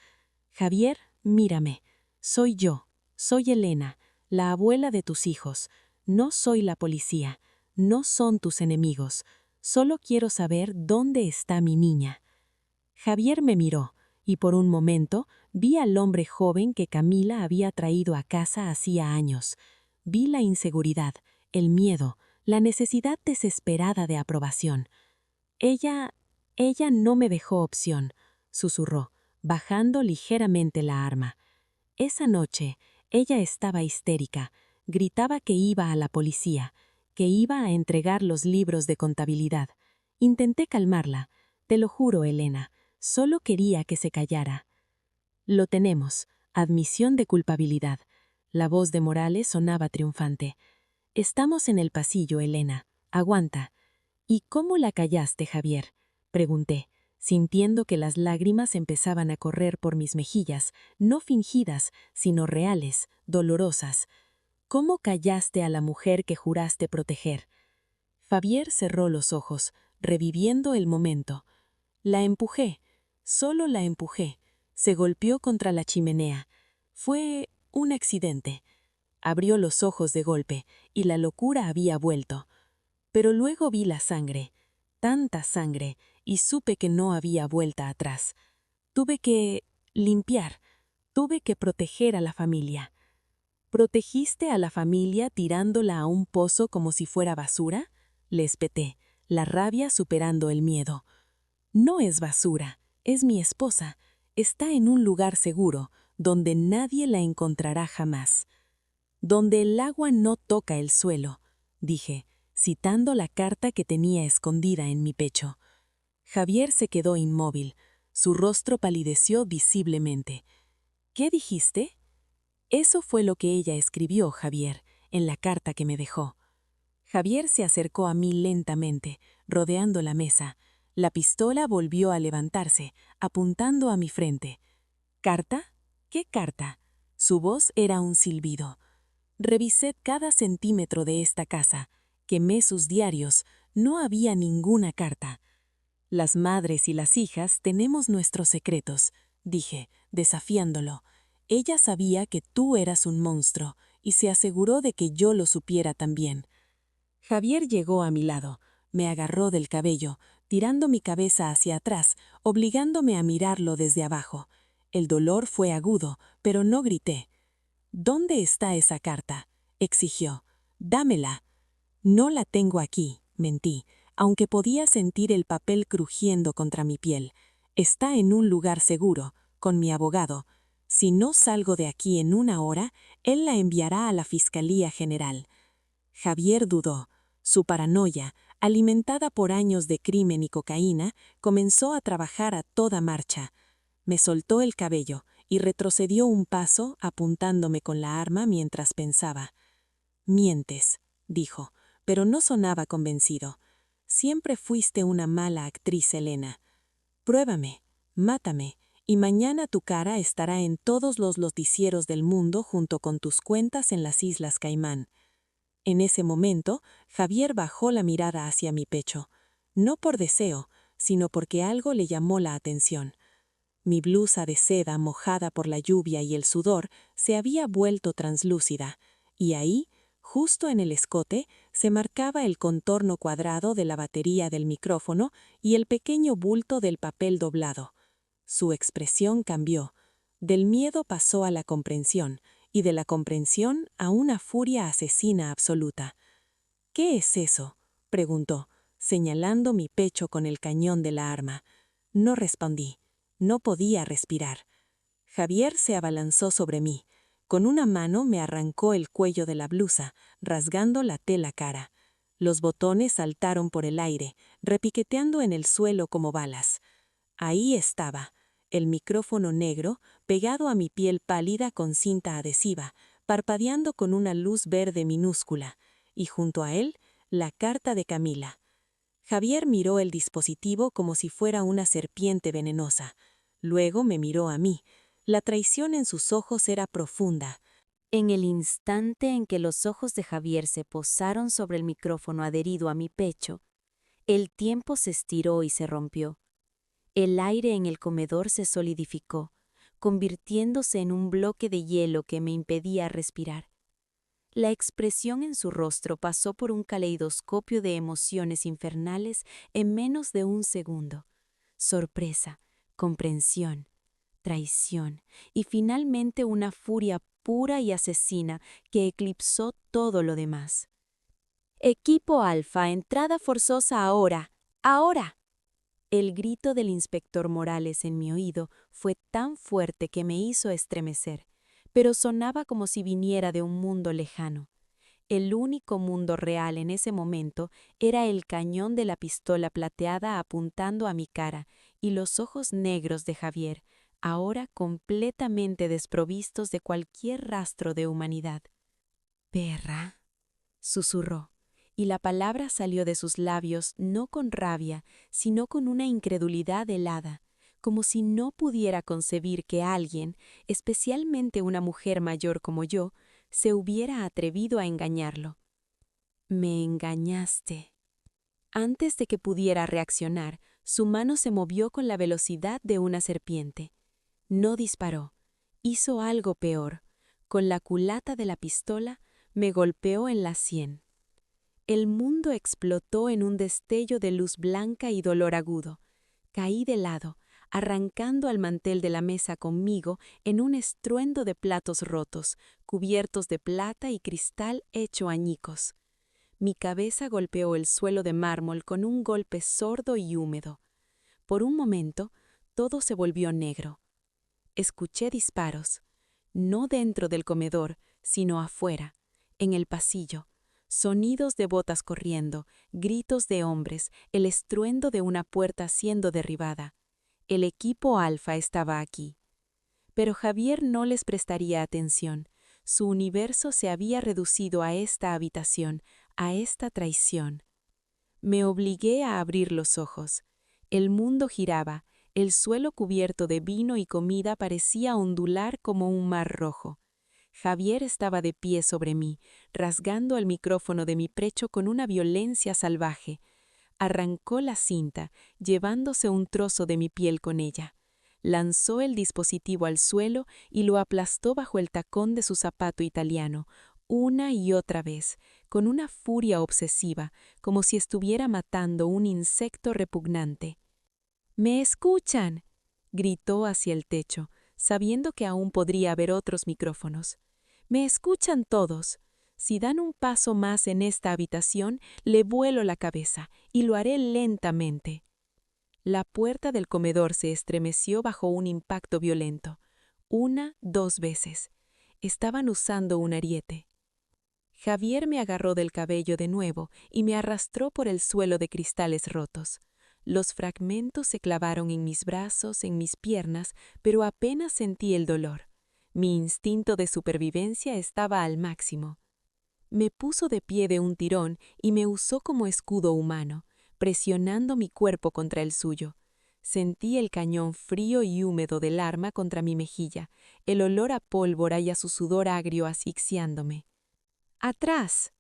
Javier, mírame. Soy yo, soy Elena, la abuela de tus hijos. No soy la policía, no son tus enemigos. Solo quiero saber dónde está mi niña». Javier me miró, y por un momento vi al hombre joven que Camila había traído a casa hacía años. Vi la inseguridad, el miedo, la necesidad desesperada de aprobación. Ella no me dejó opción», susurró, bajando ligeramente la arma. Esa noche, ella estaba histérica, gritaba que iba a la policía, que iba a entregar los libros de contabilidad. Intenté calmarla. «Te lo juro, Elena, solo quería que se callara». «Lo tenemos, admisión de culpabilidad». La voz de Morales sonaba triunfante. «Estamos en el pasillo, Elena. Aguanta». «¿Y cómo la callaste, Javier?», pregunté, sintiendo que las lágrimas empezaban a correr por mis mejillas, no fingidas, sino reales, dolorosas. «¿Cómo callaste a la mujer que juraste proteger?». Javier cerró los ojos, reviviendo el momento. «La empujé, solo la empujé. Se golpeó contra la chimenea. Fue un accidente». Abrió los ojos de golpe, y la locura había vuelto. «Pero luego vi la sangre, tanta sangre, y supe que no había vuelta atrás. Tuve que limpiar, tuve que proteger a la familia». «¿Protegiste a la familia tirándola a un pozo como si fuera basura?», le espeté, la rabia superando el miedo. «No es basura, es mi esposa. Está en un lugar seguro, donde nadie la encontrará jamás. Donde el agua no toca el suelo», dije, citando la carta que tenía escondida en mi pecho. Javier se quedó inmóvil, su rostro palideció visiblemente. «¿Qué dijiste?». «Eso fue lo que ella escribió, Javier, en la carta que me dejó». Javier se acercó a mí lentamente, rodeando la mesa. La pistola volvió a levantarse, apuntando a mi frente. «¿Carta? ¿Qué carta?». Su voz era un silbido. «Revisé cada centímetro de esta casa, quemé sus diarios, no había ninguna carta». «Las madres y las hijas tenemos nuestros secretos», dije, desafiándolo. «Ella sabía que tú eras un monstruo y se aseguró de que yo lo supiera también». Javier llegó a mi lado, me agarró del cabello, tirando mi cabeza hacia atrás, obligándome a mirarlo desde abajo. El dolor fue agudo, pero no grité. «¿Dónde está esa carta?», exigió. «Dámela». «No la tengo aquí», mentí, aunque podía sentir el papel crujiendo contra mi piel. «Está en un lugar seguro, con mi abogado. Si no salgo de aquí en una hora, él la enviará a la Fiscalía General». Javier dudó. Su paranoia, alimentada por años de crimen y cocaína, comenzó a trabajar a toda marcha. Me soltó el cabello y retrocedió un paso, apuntándome con la arma mientras pensaba. «Mientes», dijo, pero no sonaba convencido. «Siempre fuiste una mala actriz, Elena. Pruébame, mátame, Y mañana tu cara estará en todos los noticieros del mundo junto con tus cuentas en las Islas Caimán. En ese momento, Javier bajó la mirada hacia mi pecho, no por deseo, sino porque algo le llamó la atención. Mi blusa de seda mojada por la lluvia y el sudor se había vuelto translúcida, y ahí, justo en el escote, se marcaba el contorno cuadrado de la batería del micrófono y el pequeño bulto del papel doblado. Su expresión cambió. Del miedo pasó a la comprensión, y de la comprensión a una furia asesina absoluta. «¿Qué es eso?», preguntó, señalando mi pecho con el cañón de la arma. No respondí. No podía respirar. Javier se abalanzó sobre mí. Con una mano me arrancó el cuello de la blusa, rasgando la tela cara. Los botones saltaron por el aire, repiqueteando en el suelo como balas. Ahí estaba, el micrófono negro, pegado a mi piel pálida con cinta adhesiva, parpadeando con una luz verde minúscula, y junto a él, la carta de Camila. Javier miró el dispositivo como si fuera una serpiente venenosa. Luego me miró a mí. La traición en sus ojos era profunda. En el instante en que los ojos de Javier se posaron sobre el micrófono adherido a mi pecho, el tiempo se estiró y se rompió. El aire en el comedor se solidificó, convirtiéndose en un bloque de hielo que me impedía respirar. La expresión en su rostro pasó por un caleidoscopio de emociones infernales en menos de un segundo. Sorpresa, comprensión, traición y finalmente una furia pura y asesina que eclipsó todo lo demás. «Equipo Alfa, entrada forzosa ahora, ahora». El grito del inspector Morales en mi oído fue tan fuerte que me hizo estremecer, pero sonaba como si viniera de un mundo lejano. El único mundo real en ese momento era el cañón de la pistola plateada apuntando a mi cara y los ojos negros de Javier, ahora completamente desprovistos de cualquier rastro de humanidad. «Perra», susurró, y la palabra salió de sus labios no con rabia, sino con una incredulidad helada, como si no pudiera concebir que alguien, especialmente una mujer mayor como yo, se hubiera atrevido a engañarlo. «Me engañaste». Antes de que pudiera reaccionar, su mano se movió con la velocidad de una serpiente. No disparó. Hizo algo peor. Con la culata de la pistola, me golpeó en la sien. El mundo explotó en un destello de luz blanca y dolor agudo. Caí de lado, arrancando al mantel de la mesa conmigo en un estruendo de platos rotos, cubiertos de plata y cristal hecho añicos. Mi cabeza golpeó el suelo de mármol con un golpe sordo y húmedo. Por un momento, todo se volvió negro. Escuché disparos, no dentro del comedor, sino afuera, en el pasillo. Sonidos de botas corriendo, gritos de hombres, el estruendo de una puerta siendo derribada. El equipo Alfa estaba aquí. Pero Javier no les prestaría atención. Su universo se había reducido a esta habitación, a esta traición. Me obligué a abrir los ojos. El mundo giraba, el suelo cubierto de vino y comida parecía ondular como un mar rojo. Javier estaba de pie sobre mí, rasgando el micrófono de mi pecho con una violencia salvaje. Arrancó la cinta, llevándose un trozo de mi piel con ella. Lanzó el dispositivo al suelo y lo aplastó bajo el tacón de su zapato italiano, una y otra vez, con una furia obsesiva, como si estuviera matando un insecto repugnante. «¡Me escuchan!», gritó hacia el techo, sabiendo que aún podría haber otros micrófonos. «¡Me escuchan todos! Si dan un paso más en esta habitación, le vuelo la cabeza, y lo haré lentamente». La puerta del comedor se estremeció bajo un impacto violento. 1, 2 veces. Estaban usando un ariete. Javier me agarró del cabello de nuevo y me arrastró por el suelo de cristales rotos. Los fragmentos se clavaron en mis brazos, en mis piernas, pero apenas sentí el dolor. Mi instinto de supervivencia estaba al máximo. Me puso de pie de un tirón y me usó como escudo humano, presionando mi cuerpo contra el suyo. Sentí el cañón frío y húmedo del arma contra mi mejilla, el olor a pólvora y a su sudor agrio asfixiándome. ¡Atrás!,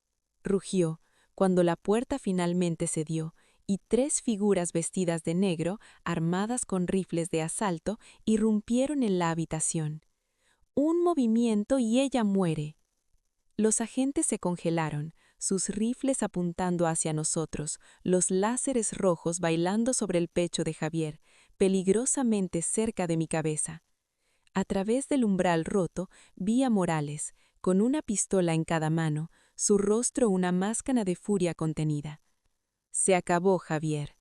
rugió, cuando la puerta finalmente cedió, y 3 figuras vestidas de negro, armadas con rifles de asalto, irrumpieron en la habitación. Un movimiento y ella muere. Los agentes se congelaron, sus rifles apuntando hacia nosotros, los láseres rojos bailando sobre el pecho de Javier, peligrosamente cerca de mi cabeza. A través del umbral roto vi a Morales, con una pistola en cada mano, su rostro una máscara de furia contenida. «Se acabó, Javier»,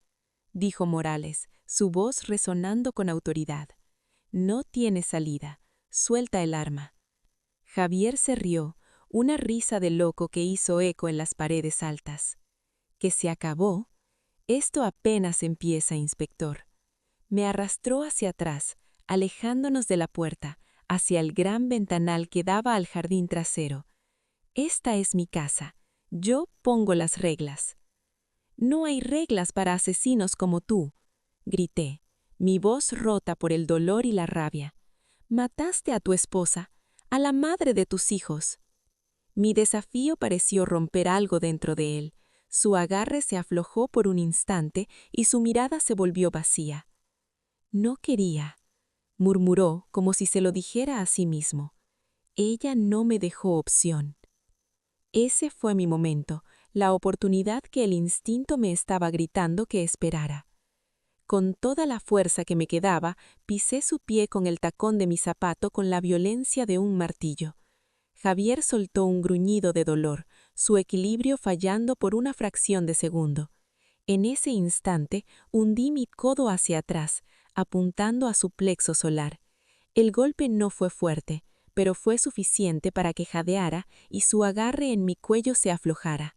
dijo Morales, su voz resonando con autoridad. «No tiene salida. Suelta el arma». Javier se rió, una risa de loco que hizo eco en las paredes altas. «¿Que se acabó? Esto apenas empieza, inspector». Me arrastró hacia atrás, alejándonos de la puerta, hacia el gran ventanal que daba al jardín trasero. «Esta es mi casa. Yo pongo las reglas». «No hay reglas para asesinos como tú», grité, mi voz rota por el dolor y la rabia. «Mataste a tu esposa, a la madre de tus hijos». Mi desafío pareció romper algo dentro de él. Su agarre se aflojó por un instante y su mirada se volvió vacía. «No quería», murmuró como si se lo dijera a sí mismo. «Ella no me dejó opción». Ese fue mi momento, la oportunidad que el instinto me estaba gritando que esperara. Con toda la fuerza que me quedaba, pisé su pie con el tacón de mi zapato con la violencia de un martillo. Javier soltó un gruñido de dolor, su equilibrio fallando por una fracción de segundo. En ese instante, hundí mi codo hacia atrás, apuntando a su plexo solar. El golpe no fue fuerte, pero fue suficiente para que jadeara y su agarre en mi cuello se aflojara.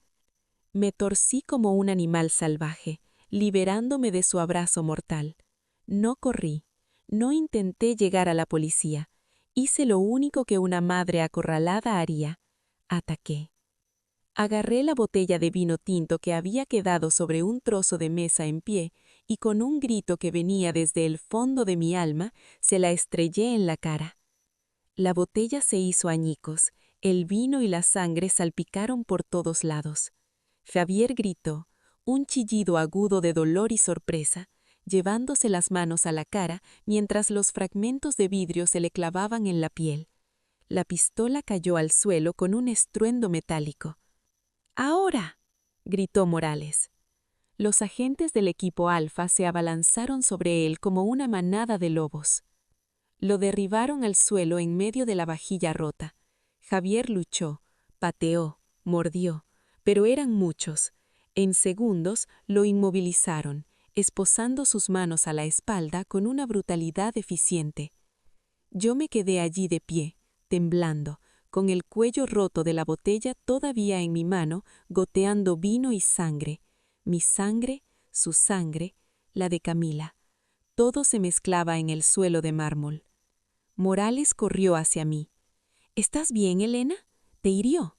Me torcí como un animal salvaje, liberándome de su abrazo mortal. No corrí, no intenté llegar a la policía. Hice lo único que una madre acorralada haría. Ataqué. Agarré la botella de vino tinto que había quedado sobre un trozo de mesa en pie y con un grito que venía desde el fondo de mi alma, se la estrellé en la cara. La botella se hizo añicos, el vino y la sangre salpicaron por todos lados. Javier gritó, un chillido agudo de dolor y sorpresa, llevándose las manos a la cara mientras los fragmentos de vidrio se le clavaban en la piel. La pistola cayó al suelo con un estruendo metálico. «¡Ahora!», gritó Morales. Los agentes del equipo Alfa se abalanzaron sobre él como una manada de lobos. Lo derribaron al suelo en medio de la vajilla rota. Javier luchó, pateó, mordió, pero eran muchos. En segundos lo inmovilizaron, esposando sus manos a la espalda con una brutalidad eficiente. Yo me quedé allí de pie, temblando, con el cuello roto de la botella todavía en mi mano, goteando vino y sangre. Mi sangre, su sangre, la de Camila. Todo se mezclaba en el suelo de mármol. Morales corrió hacia mí. «¿Estás bien, Elena? ¿Te hirió?».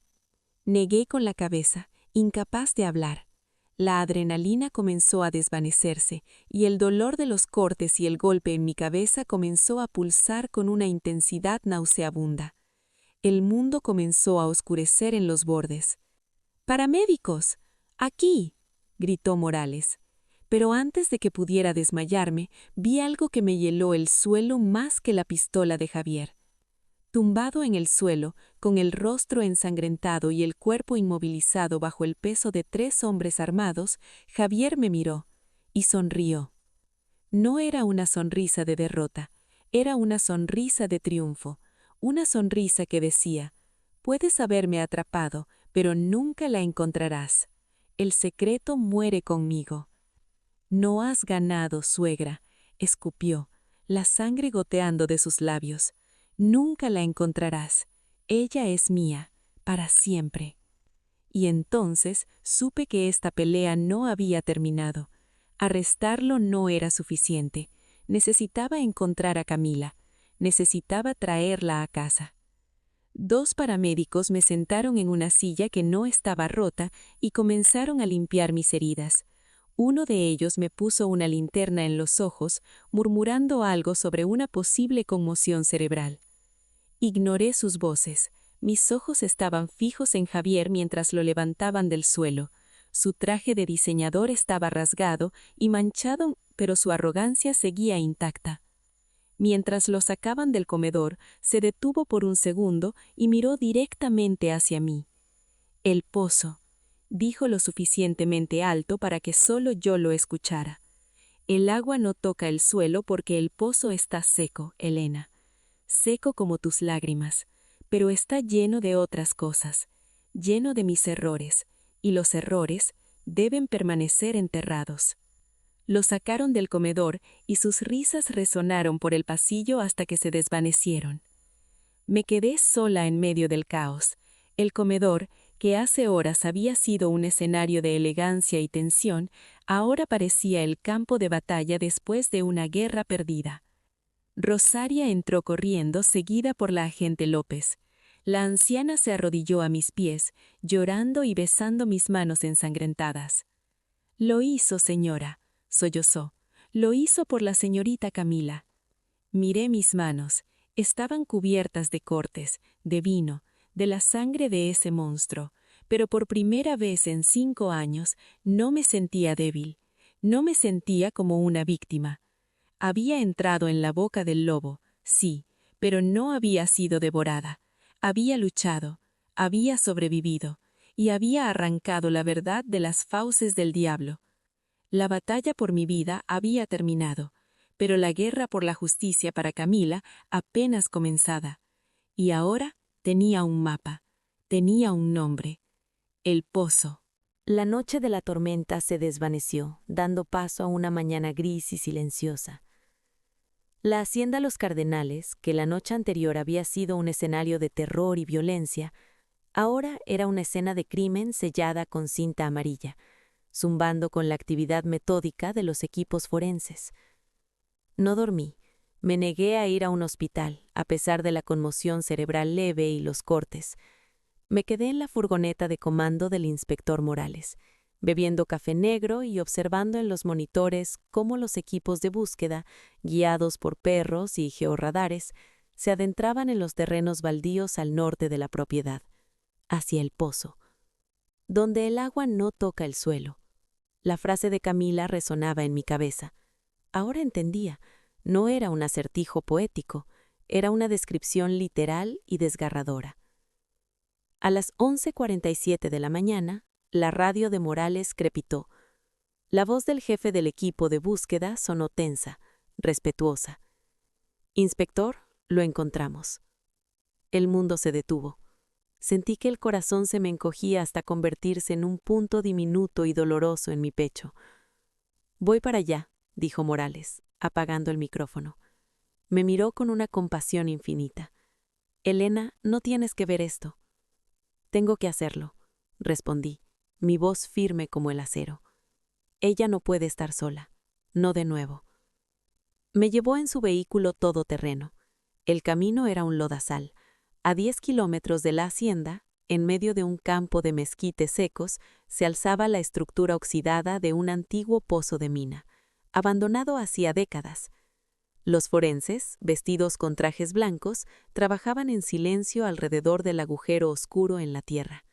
Negué con la cabeza, incapaz de hablar. La adrenalina comenzó a desvanecerse y el dolor de los cortes y el golpe en mi cabeza comenzó a pulsar con una intensidad nauseabunda. El mundo comenzó a oscurecer en los bordes. «¡Paramédicos! ¡Aquí!», gritó Morales. Pero antes de que pudiera desmayarme, vi algo que me heló el suelo más que la pistola de Javier. Tumbado en el suelo, con el rostro ensangrentado y el cuerpo inmovilizado bajo el peso de 3 hombres armados, Javier me miró y sonrió. No era una sonrisa de derrota, era una sonrisa de triunfo, una sonrisa que decía: «Puedes haberme atrapado, pero nunca la encontrarás. El secreto muere conmigo». «No has ganado, suegra», escupió, la sangre goteando de sus labios. «Nunca la encontrarás. Ella es mía, para siempre». Y entonces supe que esta pelea no había terminado. Arrestarlo no era suficiente. Necesitaba encontrar a Camila. Necesitaba traerla a casa. 2 paramédicos me sentaron en una silla que no estaba rota y comenzaron a limpiar mis heridas. Uno de ellos me puso una linterna en los ojos, murmurando algo sobre una posible conmoción cerebral. Ignoré sus voces. Mis ojos estaban fijos en Javier mientras lo levantaban del suelo. Su traje de diseñador estaba rasgado y manchado, pero su arrogancia seguía intacta. Mientras lo sacaban del comedor, se detuvo por un segundo y miró directamente hacia mí. «El pozo», dijo lo suficientemente alto para que solo yo lo escuchara. «El agua no toca el suelo porque el pozo está seco, Elena. Seco como tus lágrimas, pero está lleno de otras cosas, lleno de mis errores, y los errores deben permanecer enterrados». Lo sacaron del comedor y sus risas resonaron por el pasillo hasta que se desvanecieron. Me quedé sola en medio del caos. El comedor, que hace horas había sido un escenario de elegancia y tensión, ahora parecía el campo de batalla después de una guerra perdida. Rosaria entró corriendo, seguida por la agente López. La anciana se arrodilló a mis pies, llorando y besando mis manos ensangrentadas. «Lo hizo, señora», sollozó. «Lo hizo por la señorita Camila». Miré mis manos. Estaban cubiertas de cortes, de vino, de la sangre de ese monstruo, pero por primera vez en 5 años no me sentía débil, no me sentía como una víctima. Había entrado en la boca del lobo, sí, pero no había sido devorada. Había luchado, había sobrevivido, y había arrancado la verdad de las fauces del diablo. La batalla por mi vida había terminado, pero la guerra por la justicia para Camila apenas comenzada. Y ahora tenía un mapa, tenía un nombre: el pozo. La noche de la tormenta se desvaneció, dando paso a una mañana gris y silenciosa. La hacienda Los Cardenales, que la noche anterior había sido un escenario de terror y violencia, ahora era una escena de crimen sellada con cinta amarilla, zumbando con la actividad metódica de los equipos forenses. No dormí. Me negué a ir a un hospital, a pesar de la conmoción cerebral leve y los cortes. Me quedé en la furgoneta de comando del inspector Morales, bebiendo café negro y observando en los monitores cómo los equipos de búsqueda, guiados por perros y georradares, se adentraban en los terrenos baldíos al norte de la propiedad, hacia el pozo, donde el agua no toca el suelo. La frase de Camila resonaba en mi cabeza. Ahora entendía, no era un acertijo poético, era una descripción literal y desgarradora. A las 11:47 de la mañana, la radio de Morales crepitó. La voz del jefe del equipo de búsqueda sonó tensa, respetuosa. «Inspector, lo encontramos». El mundo se detuvo. Sentí que el corazón se me encogía hasta convertirse en un punto diminuto y doloroso en mi pecho. «Voy para allá», dijo Morales, apagando el micrófono. Me miró con una compasión infinita. «Elena, no tienes que ver esto». «Tengo que hacerlo», respondí, mi voz firme como el acero. «Ella no puede estar sola. No de nuevo». Me llevó en su vehículo todoterreno. El camino era un lodazal. A 10 kilómetros de la hacienda, en medio de un campo de mezquites secos, se alzaba la estructura oxidada de un antiguo pozo de mina, abandonado hacía décadas. Los forenses, vestidos con trajes blancos, trabajaban en silencio alrededor del agujero oscuro en la tierra.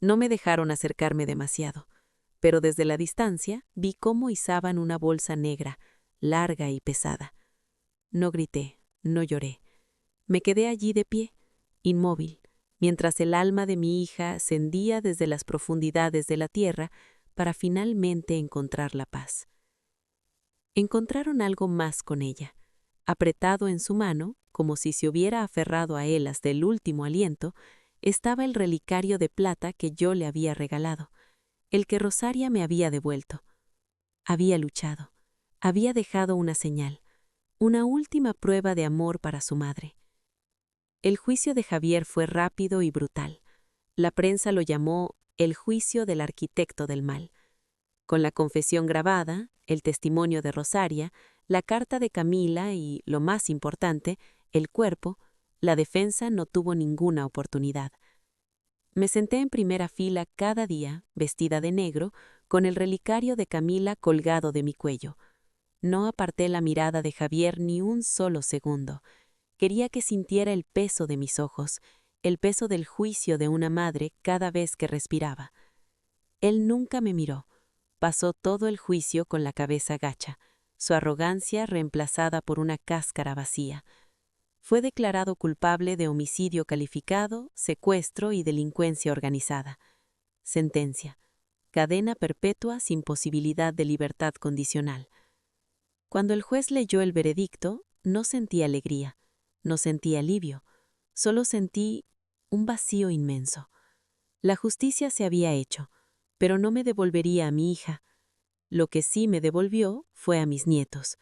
No me dejaron acercarme demasiado, pero desde la distancia vi cómo izaban una bolsa negra, larga y pesada. No grité, no lloré. Me quedé allí de pie, inmóvil, mientras el alma de mi hija ascendía desde las profundidades de la tierra para finalmente encontrar la paz. Encontraron algo más con ella. Apretado en su mano, como si se hubiera aferrado a él hasta el último aliento, estaba el relicario de plata que yo le había regalado, el que Rosaria me había devuelto. Había luchado, había dejado una señal, una última prueba de amor para su madre. El juicio de Javier fue rápido y brutal. La prensa lo llamó el juicio del arquitecto del mal. Con la confesión grabada, el testimonio de Rosaria, la carta de Camila y, lo más importante, el cuerpo, la defensa no tuvo ninguna oportunidad. Me senté en primera fila cada día, vestida de negro, con el relicario de Camila colgado de mi cuello. No aparté la mirada de Javier ni un solo segundo. Quería que sintiera el peso de mis ojos, el peso del juicio de una madre cada vez que respiraba. Él nunca me miró. Pasó todo el juicio con la cabeza gacha, su arrogancia reemplazada por una cáscara vacía. Fue declarado culpable de homicidio calificado, secuestro y delincuencia organizada. Sentencia: cadena perpetua sin posibilidad de libertad condicional. Cuando el juez leyó el veredicto, no sentí alegría, no sentí alivio, solo sentí un vacío inmenso. La justicia se había hecho, pero no me devolvería a mi hija. Lo que sí me devolvió fue a mis nietos.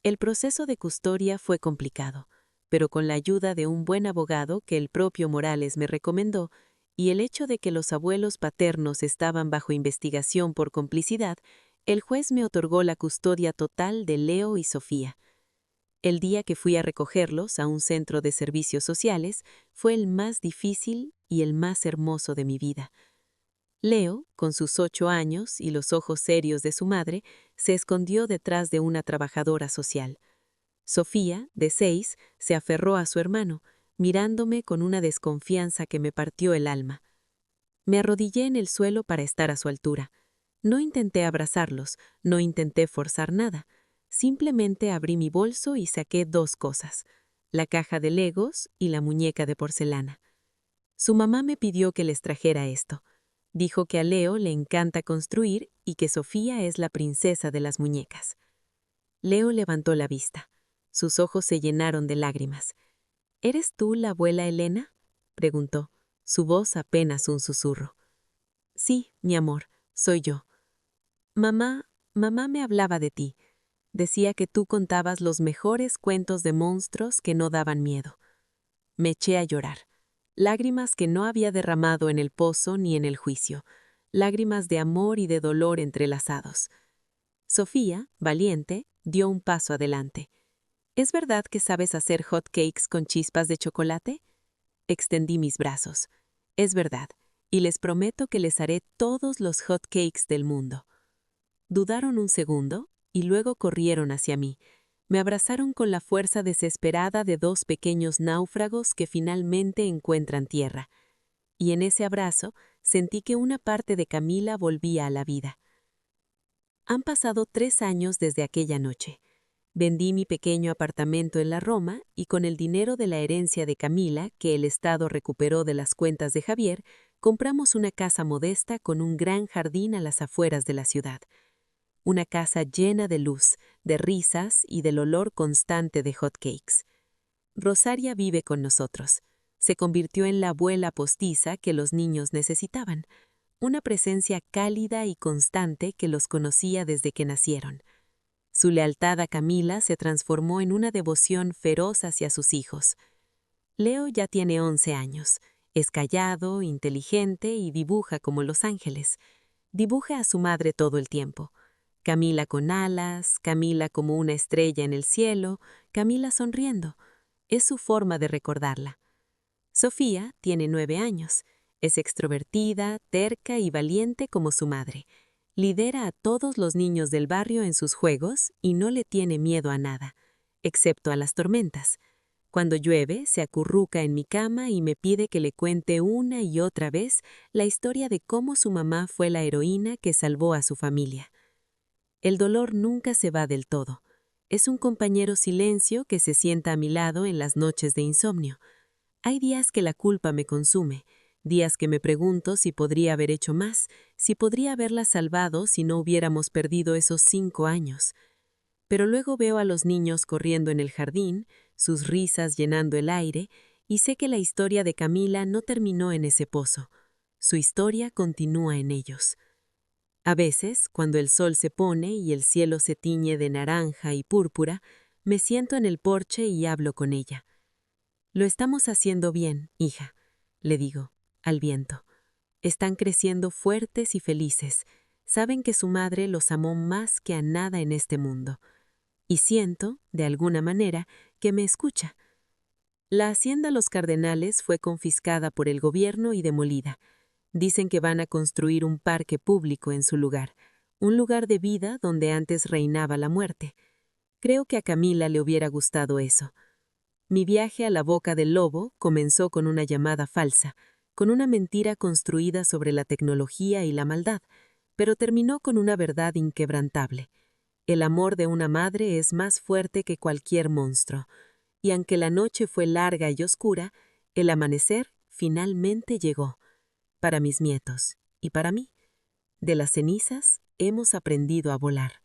El proceso de custodia fue complicado, pero con la ayuda de un buen abogado que el propio Morales me recomendó y el hecho de que los abuelos paternos estaban bajo investigación por complicidad, el juez me otorgó la custodia total de Leo y Sofía. El día que fui a recogerlos a un centro de servicios sociales fue el más difícil y el más hermoso de mi vida. Leo, con sus 8 años y los ojos serios de su madre, se escondió detrás de una trabajadora social. Sofía, de 6, se aferró a su hermano, mirándome con una desconfianza que me partió el alma. Me arrodillé en el suelo para estar a su altura. No intenté abrazarlos, no intenté forzar nada. Simplemente abrí mi bolso y saqué 2 cosas: la caja de Legos y la muñeca de porcelana. Su mamá me pidió que les trajera esto. Dijo que a Leo le encanta construir y que Sofía es la princesa de las muñecas. Leo levantó la vista. Sus ojos se llenaron de lágrimas. ¿Eres tú la abuela Elena?, preguntó, su voz apenas un susurro. Sí, mi amor, soy yo. Mamá me hablaba de ti. Decía que tú contabas los mejores cuentos de monstruos que no daban miedo. Me eché a llorar. Lágrimas que no había derramado en el pozo ni en el juicio. Lágrimas de amor y de dolor entrelazados. Sofía, valiente, dio un paso adelante. ¿Es verdad que sabes hacer hot cakes con chispas de chocolate? Extendí mis brazos. Es verdad, y les prometo que les haré todos los hot cakes del mundo. Dudaron un segundo y luego corrieron hacia mí. Me abrazaron con la fuerza desesperada de 2 pequeños náufragos que finalmente encuentran tierra. Y en ese abrazo sentí que una parte de Camila volvía a la vida. Han pasado 3 años desde aquella noche. Vendí mi pequeño apartamento en la Roma y con el dinero de la herencia de Camila, que el Estado recuperó de las cuentas de Javier, compramos una casa modesta con un gran jardín a las afueras de la ciudad. Una casa llena de luz, de risas y del olor constante de hot cakes. Rosaria vive con nosotros. Se convirtió en la abuela postiza que los niños necesitaban, una presencia cálida y constante que los conocía desde que nacieron. Su lealtad a Camila se transformó en una devoción feroz hacia sus hijos. Leo ya tiene 11 años. Es callado, inteligente y dibuja como los ángeles. Dibuja a su madre todo el tiempo. Camila con alas, Camila como una estrella en el cielo, Camila sonriendo. Es su forma de recordarla. Sofía tiene 9 años. Es extrovertida, terca y valiente como su madre. Lidera a todos los niños del barrio en sus juegos y no le tiene miedo a nada, excepto a las tormentas. Cuando llueve, se acurruca en mi cama y me pide que le cuente una y otra vez la historia de cómo su mamá fue la heroína que salvó a su familia. El dolor nunca se va del todo. Es un compañero silencio que se sienta a mi lado en las noches de insomnio. Hay días que la culpa me consume. Días que me pregunto si podría haber hecho más, si podría haberla salvado si no hubiéramos perdido esos 5 años. Pero luego veo a los niños corriendo en el jardín, sus risas llenando el aire, y sé que la historia de Camila no terminó en ese pozo. Su historia continúa en ellos. A veces, cuando el sol se pone y el cielo se tiñe de naranja y púrpura, me siento en el porche y hablo con ella. Lo estamos haciendo bien, hija, le digo, al viento. Están creciendo fuertes y felices. Saben que su madre los amó más que a nada en este mundo. Y siento, de alguna manera, que me escucha. La hacienda Los Cardenales fue confiscada por el gobierno y demolida. Dicen que van a construir un parque público en su lugar, un lugar de vida donde antes reinaba la muerte. Creo que a Camila le hubiera gustado eso. Mi viaje a la boca del lobo comenzó con una llamada falsa, con una mentira construida sobre la tecnología y la maldad, pero terminó con una verdad inquebrantable. El amor de una madre es más fuerte que cualquier monstruo, y aunque la noche fue larga y oscura, el amanecer finalmente llegó. Para mis nietos y para mí. De las cenizas hemos aprendido a volar.